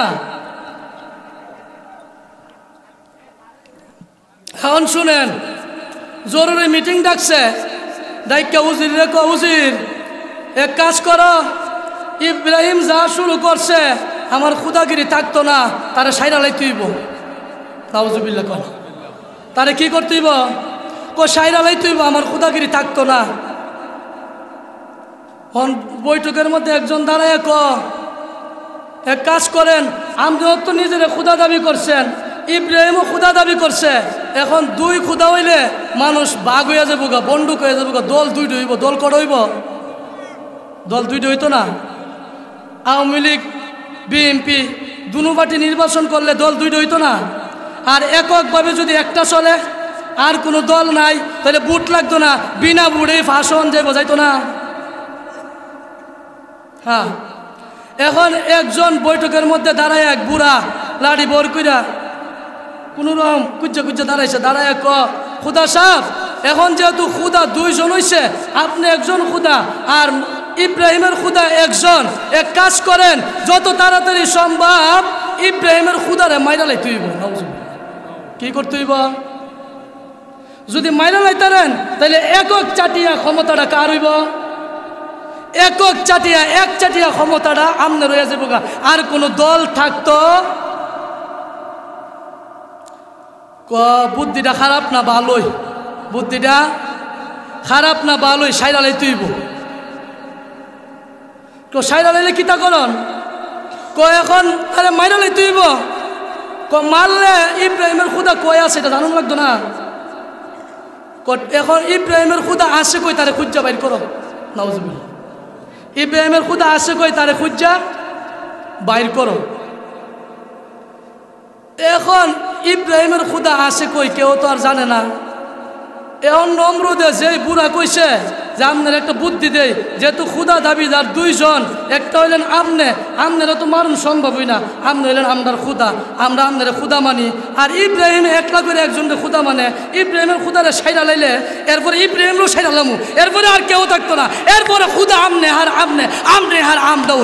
এখন শুনেন, জরুরি মিটিং ডাকছে। ডাইকা উজির রেখো, উজির এক কাজ করো, ইব্রাহিম যা শুরু করছে আমার খুদাগিরি থাকতো না, তারে সাইরা লাইতেইব। নাউজুবিল্লাহ কর, তারে কি করতেইব? সাইরা লাইতেইব, আমার খুদাগিরি থাকতো না। বৈঠকের মধ্যে একজন দাঁড়ায় এক কাজ করেন, আপনিও তো নিজের খুদা দাবি করছেন, ইব্রাহিমও খুদা দাবি করছে। এখন দুই খুদা হইলে মানুষ বাঘ হইয়া যাবো গা, বন্দুক হয়ে যাবো গা, দল দুইটা হইব। দল কটা হইব? দল দুইটা হইতো না? আওয়ামী লীগ বিএনপি দুনো পার্টি নির্বাচন করলে দল দুইটা হইতো না? আর এককভাবে যদি একটা চলে আর কোনো দল নাই, তাহলে বুট লাগতো না, বিনা বুড়ে ফাঁসন যে বোঝাইতো না। হ্যাঁ, এখন একজন বৈঠকের মধ্যে দাঁড়ায় এক বুড়া লাড়ি বর কইরা কোন রকম কুজ্জা দাঁড়াইছে, দাঁড়ায় খুদা সাহেব, এখন যেহেতু খুদা দুইজন হইছে, আপনি একজন খুদা আর ইব্রাহিমের খুদা একজন, এক কাজ করেন, যত তাড়াতাড়ি সম্ভব ইব্রাহিমের খুদারে মাইরা লাইতে হইব। কি করতে হইব? যদি মাইরা লাইতারেন তাহলে একক চাটিয়া ক্ষমতাটা কার হইব? এক চাটিয়া ক্ষমতাটা আমনে রয়ে যাবো। আর কোন দল থাকতো? বুদ্ধিটা খারাপ না ভালোই? বুদ্ধিটা খারাপ না ভালোই? সাইরা লাইতে হইব। সাইরা লাইলে কিতা করন? এখন আরে মাইরা লাইতে হইব। মারলে ইব্রাহিমের খুদা কয় আছে এটা জানুন লাগতো না? এখন ইব্রাহিমের খুদা আসে কই তারে খুঁজা বাইর করো। নাউজুবিল্লাহ। ইব্রাহিমের খুদা আসে কই তারে খুঁজা বাইর করো। এখন ইব্রাহিমের খুদা আসে কই কেউ তো আর জানে না। এখন নমরুদে যে বুড়া কইছে যে আপনার একটা বুদ্ধি দেয়, যেহেতু খুদা দাবিদার দুইজন, একটা হইলেন আপনারা তো মারুন সম্ভবই না, আপনি হইলেন আমরার খুদা, আমরা আপনারা খুদা মানি। আর ইব্রাহিম একলা করে একজনকে খুদা মানে, ইব্রাহিমের খুদারে সাইরা লাইলে এরপরে ইব্রাহিমেরও সাইরা লামু, এরপরে আর কেউ থাকতো না, এরপরে খুদা আমনে হার আমদাও।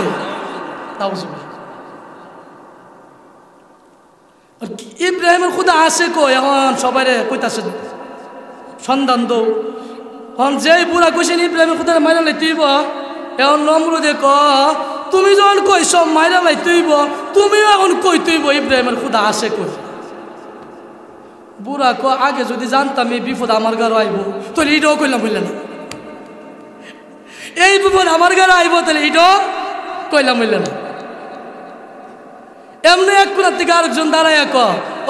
ইব্রাহিমের খুদা আসে কই? এখন সবাই কইতাছে সন্ধান দৌ। এখন যেই বুড়া কইছেন ইব্রাহিমের খুদারে মাইরা লাই তুইব, এখন নমরুদে তুমি যখন কইস মাইরা লাই তুইব, তুমিও এখন কই তুইব ইব্রাহিমের খুদা আসে কই? বুড়া আগে যদি জানতাম এই বিপদ আমার ঘরে আইব তাহলে এটাও কইলাম, বললেন না এই বিপদ আমার ঘরে আইব তাহলে এটাও কইলাম, বললেন না। এমনি এক কোনার থেকে আরেকজন দাঁড়ায়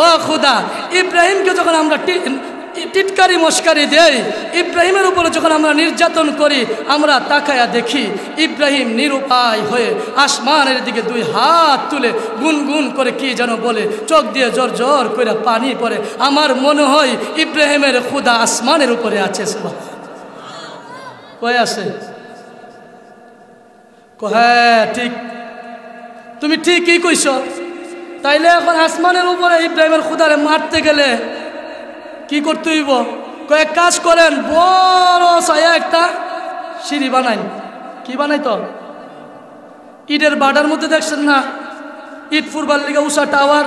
ও খুদা, ইব্রাহিমকে যখন আমরা টিটকারি মস্কারি দেই, ইব্রাহিমের উপরে যখন আমরা নির্যাতন করি, আমরা তাকায়া দেখি ইব্রাহিম নিরুপায় হয়ে আসমানের দিকে দুই হাত তুলে গুনগুন করে কি যেন বলে, চোখ দিয়ে জোর জোর করে পানি পড়ে। আমার মনে হয় ইব্রাহিমের খুদা আসমানের উপরে আছে। কই আছে? হ্যাঁ ঠিক, তুমি ঠিকই কইছ। তাইলে এখন আসমানের উপরে ইব্রাহিমের খুদারে মারতে গেলে কি করতে হইব? কয়েক কাজ করেন, বড় ছায়া একটা সিঁড়ি বানাই। কি বানাই তো? ইটের বাড়ার মধ্যে দেখছেন না ইট ফুরবার লিগে উষা টাওয়ার,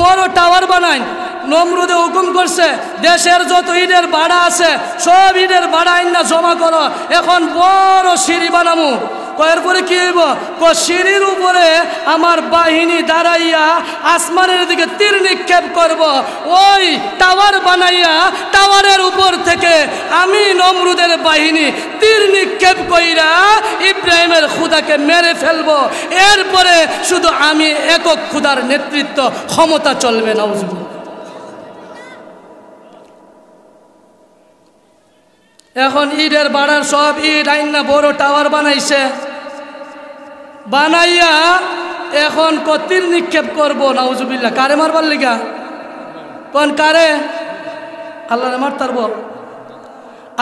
বড় টাওয়ার বানাই। নমরুদে হুকুম করছে দেশের যত ইটের বাড়া আছে সব ইটের বাড়া আইনা জমা করো, এখন বড় সিঁড়ি বানামু। এরপরে কি হইব? সিঁড়ির উপরে আমার বাহিনী দাঁড়াইয়া আসমানের দিকে তীর নিক্ষেপ করব। ওই টাওয়ার বানাইয়া টাওয়ারের উপর থেকে আমি নমরুদের বাহিনী তীর নিক্ষেপ কইরা ইব্রাহিমের খুদাকে মেরে ফেলবো। এরপরে শুধু আমি একক খুদার নেতৃত্ব ক্ষমতা চলবে। নাউজুবিল্লাহ। এখন ইটের বাড়ার সব ইট আইনা বড় টাওয়ার বানাইছে, বানাইয়া এখন তীর নিক্ষেপ করবো। নাউজুবিল্লাহ। কারে মারবার লিগা? কোন কারে? আল্লাহরে মারতারব।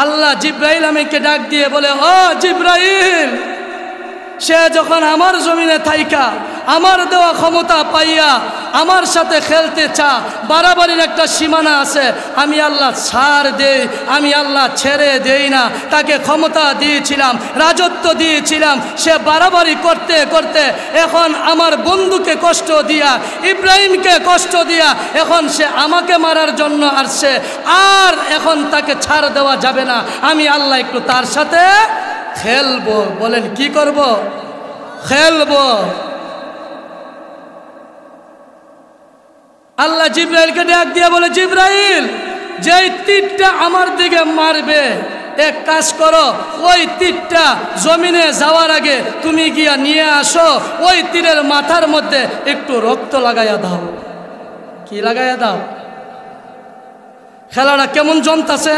আল্লাহ জিব্রাইল আমিনকে ডাক দিয়ে বলে, ও জিব্রাইল, সে যখন আমার জমিনে থাইকা আমার দেওয়া ক্ষমতা পাইয়া আমার সাথে খেলতে চা, বাড়াবাড়ির একটা সীমানা আছে, আমি আল্লাহ ছাড় দেই, আমি আল্লাহ ছেড়ে দেই না। তাকে ক্ষমতা দিয়েছিলাম, রাজত্ব দিয়েছিলাম, সে বাড়াবাড়ি করতে করতে এখন আমার বন্ধুকে কষ্ট দিয়া, ইব্রাহিমকে কষ্ট দিয়া এখন সে আমাকে মারার জন্য আসছে। আর এখন তাকে ছাড় দেওয়া যাবে না, আমি আল্লাহ একটু তার সাথে খেলবো। বলেন কি করব? খেলবো। আল্লাহ জিব্রাইলকে ডাক দিয়ে বলে, জিব্রাইল, যেই তীরটা আমার দিকে মারবে, এক কাজ করো, ওই তীরটা জমিনে যাওয়ার আগে তুমি গিয়া নিয়ে আসো, ওই তীরের মাথার মধ্যে একটু রক্ত লাগাইয়া দাও। কি লাগাইয়া দাও? খেলাটা কেমন জমতাছে?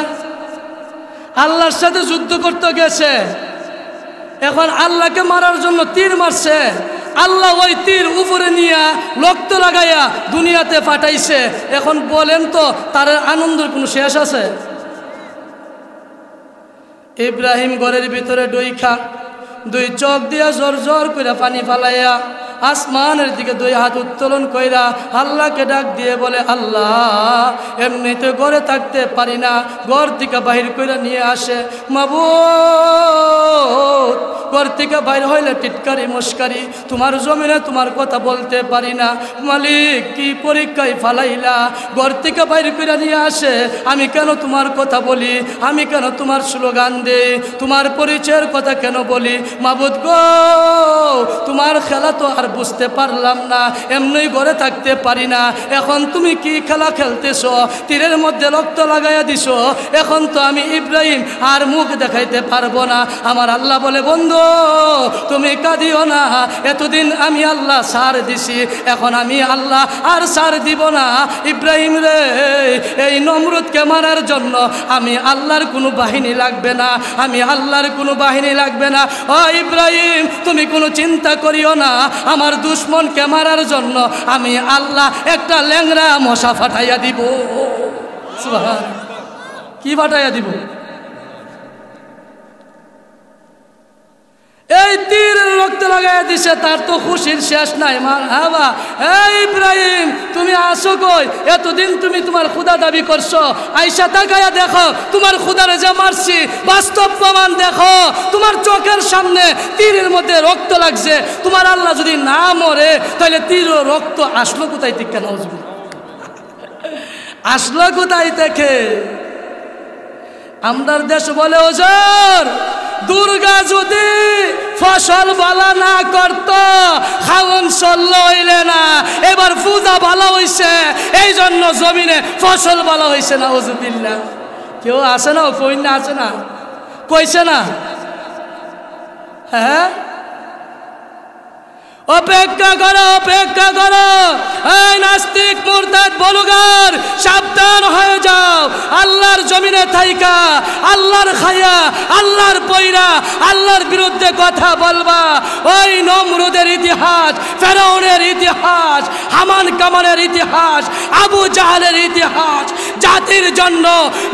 আল্লাহর সাথে যুদ্ধ করতে গেছে, এখন আল্লাহকে মারার জন্য তীর মারছে। আল্লাহ ওই তীর উপরে নিয়ে রক্ত লাগাইয়া দুনিয়াতে পাঠাইছে। এখন বলেন তো তার আনন্দের কোনো শেষ আছে? ইব্রাহিম ঘরের ভিতরে ডইখা দুই চোখ দিয়া জোর জোর করে পানি ফালাইয়া আসমানের দিকে দুই হাত উত্তোলন কইরা আল্লাহকে ডাক দিয়ে বলে, আল্লাহ এমনিতে ঘরে থাকতে পারি না, ঘর থেকে বাহির কইরা নিয়ে আসে। মাবুদ ঘর থেকে বাইর হইলে টিটকারি মুশকারি, তোমার জমিনে তোমার কথা বলতে পারি না। মালিক কি পরীক্ষায় ফালাইলা, ঘর থেকে বাইর কইরা নিয়ে আসে, আমি কেন তোমার কথা বলি, আমি কেন তোমার স্লোগান দেই, তোমার পরিচয়ের কথা কেন বলি। মাবুদ গো তোমার খেলা তো আর বুঝতে পারলাম না, এমনি ঘরে থাকতে পারি না। এখন তুমি কি খেলা খেলতেছ, তীরের মধ্যে রক্ত লাগাইয়া দিছ, এখন তো আমি ইব্রাহিম আর মুখ দেখাইতে পারবো না। আমার আল্লাহ বলে, বন্ধু তুমি কাঁদিও না, এতদিন আমি আল্লাহ সার দিছি, এখন আমি আল্লাহ আর সার দিব না। ইব্রাহিম রে, এই নমরুদকে মারার জন্য আমি আল্লাহর কোনো বাহিনী লাগবে না, আমি আল্লাহর কোনো বাহিনী লাগবে না। ও ইব্রাহিম তুমি কোনো চিন্তা করিও না, আমার দুশ্মনকে মারার জন্য আমি আল্লাহ একটা ল্যাংড়া মশা ফাটাইয়া দিব। সুবহান, কি ফাটাইয়া দিব? এই তীরের রক্ত লাগাইয়া দিছে, তার তো খুশির শেষ নাই। মারহাবা, এই ইব্রাহিম তুমি আসো কই? এতদিন তুমি তোমার খুদা দাবি করছো, আইসা তাকাইয়া দেখো তোমার খুদারে যে মারছি, বাস্তব প্রমাণ দেখো, তোমার চোখের সামনে তীরের মধ্যে রক্ত লাগছে। তোমার আল্লাহ যদি না মরে তাহলে তীর রক্ত আসলো কোথায় থেকে? নাউজুবিল্লাহ, আসলো কোথায় থেকে? আমরার দেশ বলে ওজোর, দুর্গা যদি ফসল বালা না করত খাওন চলল হইলে না, এবার পূজা ভালো হইছে এই জন্য জমিনে ফসল ভালো হইছে। না ওজুবিল্লাহ, কেউ আছে না? কই না আছে না? কইছে না? হ্যাঁ, অপেক্ষা করো, অপেক্ষা করো। এই নাস্তিক মুরতাদ বলুগার, সাবধান হয়ে যাও। আল্লাহর জমিনে থাইকা, আল্লাহর খায়া, আল্লাহর পয়রা, আল্লাহর বিরুদ্ধে কথা বলবা। ওই নমরুদের ইতিহাস, ফেরাউনের ইতিহাস, হামান কামানের ইতিহাস, আবু জাহালের ইতিহাস জাতির জন্য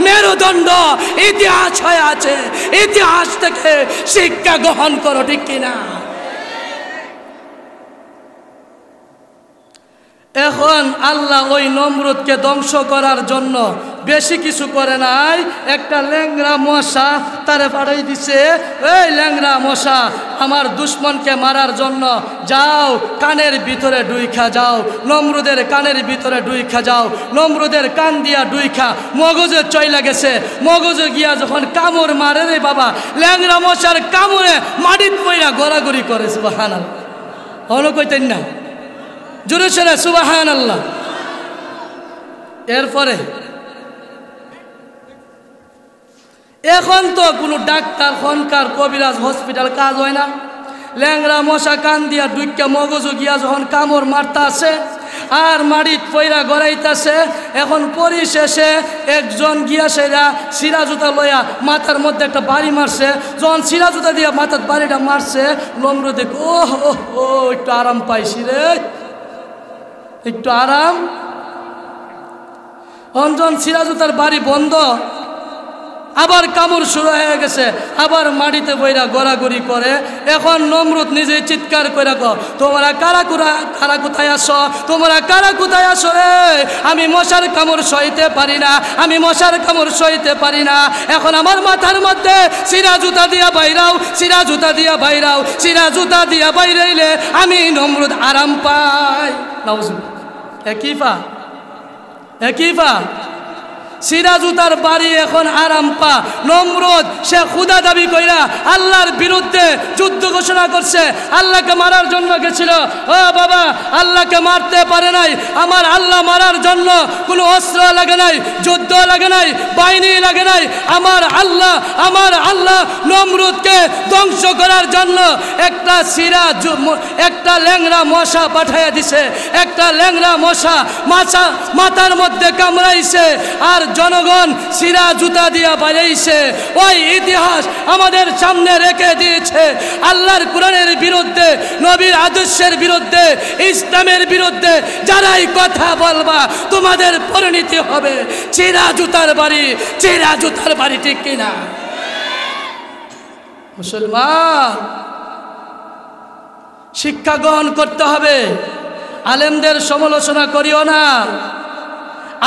মেরুদণ্ড ইতিহাস হয়ে আছে। ইতিহাস থেকে শিক্ষা গ্রহণ করো, ঠিক কিনা? এখন আল্লাহ ওই নমরুদকে ধ্বংস করার জন্য বেশি কিছু করে নাই, একটা ল্যাংড়া মশা তারে পাঠাই দিছে। এই ল্যাংড়া মশা আমার দুশ্মনকে মারার জন্য যাও, কানের ভিতরে ডুইখা যাও, নমরুদের কানের ভিতরে ডুইখা যাও। নমরুদের কান দিয়া ডুইখা মগজে চইলা গেছে, মগজে গিয়া যখন কামড় মারে রে বাবা, ল্যাংড়া মশার কামড়ে মাটিত পইরা গড়াগড়ি করে। সুবহানাল্লাহ, হলো কইতেন না? জোরে সোরে সুবহানাল্লাহ। এরপরে এখন তো কোনো ডাক্তার, খনকার, কবিরাজ, হসপিটাল কাজ হয় না। ল্যাংড়া মশা কান দিয়া ডুইকা মগজু গিয়া যখন কামড় মারতা আছে আর মাড়িত পয়রা গড়াইতাছে, এখন পরিশেষে একজন গিয়া সেরা সিরা জুতা লইয়া মাথার মধ্যে একটা বাড়ি মারছে। যখন সিরা জুতা দিয়া মাথার বাড়িটা মারছে, নমরুদ দেখ ও একটু আরাম পাইছি রে, একটু আরাম। অঞ্জন সিরাজুতার বাড়ি বন্ধ, আবার কামড় শুরু হয়ে গেছে, আবার মাটিতে বইরা গড়াগড়ি করে। এখন নমরুদ নিজেই চিৎকার করে কো, তোমরা কারা কোথায় আসো, তোমরা কারা কোথায় আসো রে? আমি মশার কামড় সইতে পারি না, আমি মশার কামড় সইতে পারি না। এখন আমার মাথার মধ্যে সিরা জুতা দিয়া বাইরাও, সিরা জুতা দিয়া বাইরাও, সিরা জুতা দিয়া বাইরাইলে আমি নমরুদ আরাম পাই। নাউজুবিল্লাহ, একইফা সিরাজুতার বাড়ি এখন আরাম পা। নমরুদ সে খুদা দাবি কইরা আল্লাহর বিরুদ্ধে যুদ্ধ ঘোষণা করছে, আল্লাহকে মারার জন্য গেছিল। ও বাবা, আল্লাহকে মারতে পারে নাই। আমার আল্লাহ মারার জন্য কোনো অস্ত্র লাগে নাই, যুদ্ধ লাগে নাই, বাহিনী লাগে নাই। আমার আল্লাহ নমরুদকে ধ্বংস করার জন্য একটা ল্যাংড়া মশা পাঠাইয়া দিছে। একটা ল্যাংড়া মশা মাথার মধ্যে কামড়াইছে আর জনগণ সিরা জুতা দিয়া বাজাইছে। ওই ইতিহাস আমাদের সামনে রেখে দিয়েছে। আল্লাহর কোরআনের বিরুদ্ধে, নবীর আদর্শের বিরুদ্ধে, ইসলামের বিরুদ্ধে যারাই কথা বলবা তোমাদের পরিণতি হবে চিরা জুতার বাড়ি, চিরা জুতার বাড়ি, ঠিক কিনা মুসলমান? শিক্ষা গ্রহণ করতে হবে। আলেমদের সমালোচনা করিও না।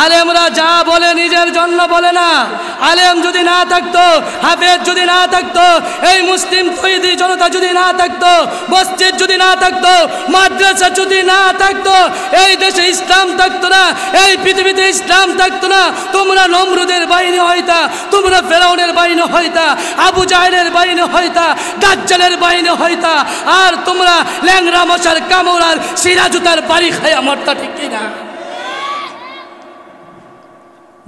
আলেমরা যা বলে নিজের জন্য বলে না। আলেম যদি না থাকতো, হাফেজ যদি না থাকতো, এই মুসলিম তৌহিদি জনতা যদি না থাকতো, মসজিদ যদি না থাকতো, মাদ্রাসা যদি না থাকতো, এই দেশে ইসলাম থাকতো না, এই পৃথিবীতে ইসলাম থাকতো না। তোমরা নমরুদের বাহিনী হইতা, তোমরা ফেরাউনের বাহিনী হইতা, আবু জাহেলের বাহিনী হইতা, দাজ্জালের বাহিনী হইতা, আর তোমরা ল্যাংরা মশার কামড় আর সিরাজুতার বাড়ি খাইয়া মরতা, ঠিক কিনা?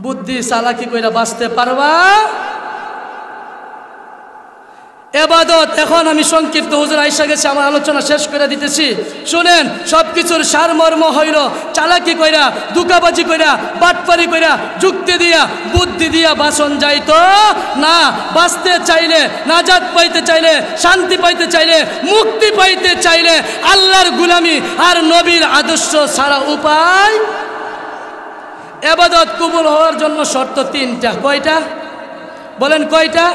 বুদ্ধি চালাকি কইরা বাঁচতে পারবা? এবাদত, এখন আমি সংক্ষিপ্ত, হুজুর আইসা গেছে, আমার আলোচনা শেষ করে দিতেছি। শুনেন, সব কিছুর সারমর্ম হইল চালাকি কইরা, দুকাবাজি কইরা, বাটপারি কইরা, যুক্তি দিয়া, বুদ্ধি দিয়া বাসন যাইতো না। বাঁচতে চাইলে, নাজাত পাইতে চাইলে, শান্তি পাইতে চাইলে, মুক্তি পাইতে চাইলে আল্লাহর গুলামি আর নবীর আদর্শ ছাড়া উপায়। এবাদত কবুল হওয়ার জন্য শর্ত তিনটা। কয়টা বলেন? কয়টা?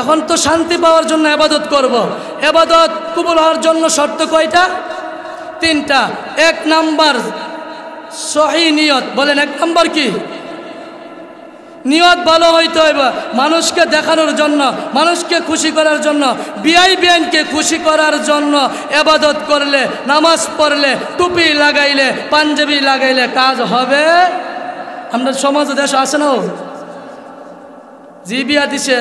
এখন তো শান্তি পাওয়ার জন্য এবাদত করব। এবাদত কবুল হওয়ার জন্য শর্ত কয়টা? তিনটা। এক নাম্বার সহি নিয়ত। বলেন, এক নাম্বার কি? নিয়ত ভালো হইতে হইবে, মানুষকে দেখানোর জন্য, মানুষকে খুশি করার জন্য, বিআই বিআইনকে খুশি করার জন্য এবাদত করলে, নামাজ পড়লে, টুপি লাগাইলে, পাঞ্জাবি লাগাইলে কাজ হবে? আমাদের সমাজে দেশ আছে না, জি বিয়া দিছে,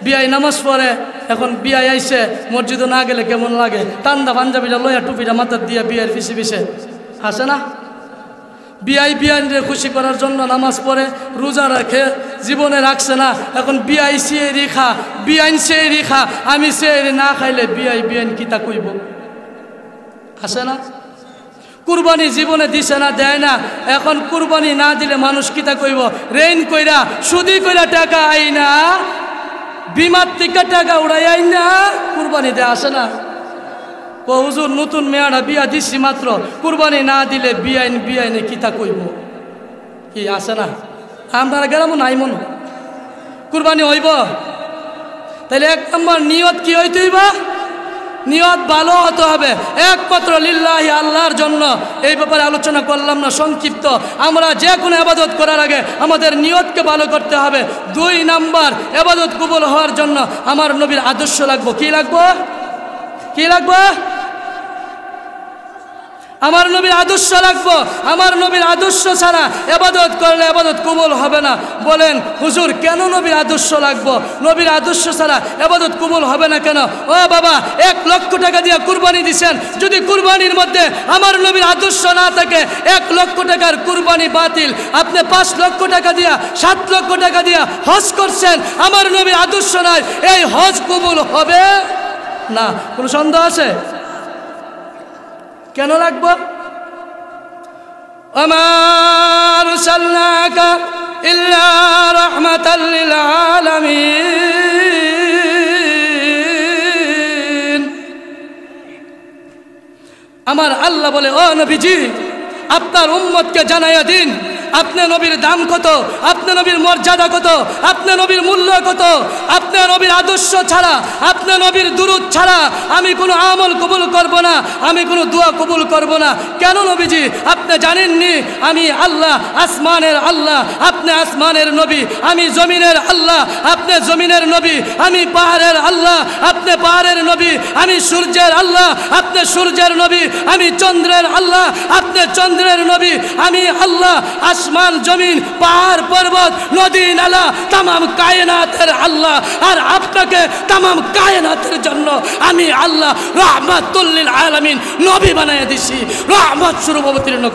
বিআই নামাজ পড়ে, এখন বিআই আইসে, মসজিদে না গেলে কেমন লাগে? টান্দা পাঞ্জাবিটা লইয়া টুপিটা মাথার দিয়ে বিয়ের পিছে পিছে আসে না? বিআই বিআইনরে খুশি করার জন্য নামাজ পড়ে, রোজা রাখে, জীবনে রাখছে না। এখন বিআই সেরি খা, বিআইন সেরি খা, আমি সেরি না খাইলে বিআই বিআইন কিতা কইব? আসে না? কুরবানি জীবনে দিছে না, দেয় না। এখন কুরবানি না দিলে মানুষ কিতা কইব? রেইন কইরা, সুদি কইরা টাকা আইনা, বিমার থেকে টাকা উড়াই আইনা কুরবানি দেয়। আসে না? হুজুর নতুন মেয়ারা বিয়া দিছি মাত্র, কুরবানি না দিলে বিআইন বিআইনে কিতা কইব? কি আসে না? আমরা গেলাম নাই মন কুরবানি হইব। তাহলে এক নম্বর নিয়ত কি হইতে হইব? নিয়ত ভালো হতে হবে, একমাত্র লিল্লাহি, আল্লাহর জন্য। এই ব্যাপারে আলোচনা করলাম না, সংক্ষিপ্ত। আমরা যে কোনো ইবাদত করার আগে আমাদের নিয়তকে ভালো করতে হবে। দুই নাম্বার, ইবাদত কবুল হওয়ার জন্য আমার নবীর আদর্শ লাগবে। কি লাগবে? কি লাগবে? আমার নবীর আদর্শ লাগবে। আমার নবীর আদর্শ ছাড়া ইবাদত করলে ইবাদত কবুল হবে না। বলেন, হুজুর কেন নবীর আদর্শ লাগবে? নবীর আদর্শ ছাড়া ইবাদত কবুল হবে না কেন? ও বাবা, 1 লক্ষ টাকা দিয়ে কুরবানি দিছেন, যদি কুরবানির মধ্যে আমার নবীর আদর্শ না থাকে, 1 লক্ষ টাকার কুরবানি বাতিল। আপনি 5 লক্ষ টাকা দিয়া, 7 লক্ষ টাকা দিয়া হজ করছেন, আমার নবীর আদর্শ নাই, এই হজ কবুল হবে না। কোনো সন্দেহ আছে? কেন লাগবে? ওমা আরসালনাকা ইল্লা রাহমাতাল লিল আলামিন। আমার আল্লাহ বলে, ও নবীজি, আপনার উম্মতকে জানাইয়া দিন আপনি নবীর দাম কত, আপনি নবীর মর্যাদা কত, আপনি নবীর মূল্য কত। আপনি নবীর আদর্শ ছাড়া, আপনি নবীর দুরূদ ছাড়া আমি কোনো আমল কবুল করব না, আমি কোনো দোয়া কবুল করব না। কেন নবীজি? আপনি জানেননি আমি আল্লাহ, আসমানের আল্লাহ, আপনি আসমানের নবী, আমি জমিনের আল্লাহ, আপনি জমিনের নবী, আমি পাহাড়ের আল্লাহ, আপনি পাহাড়ের নবী, আমি সূর্যের আল্লাহ, আপনি সূর্যের নবী, আমি চন্দ্রের আল্লাহ, আপনি চন্দ্রের নবী, আমি আল্লাহ। আসমান জমিন, পাহাড় পর্বত, নদী নালা, তামাম কায়নাতের আল্লাহ। আর আপনাকে তামাম কায়নাতের জন্য আমি আল্লাহ রাহমাতুল লিল আলামিন নবী বানাইয়া দিছি, রহমত স্বরূপ অবতীর্ণ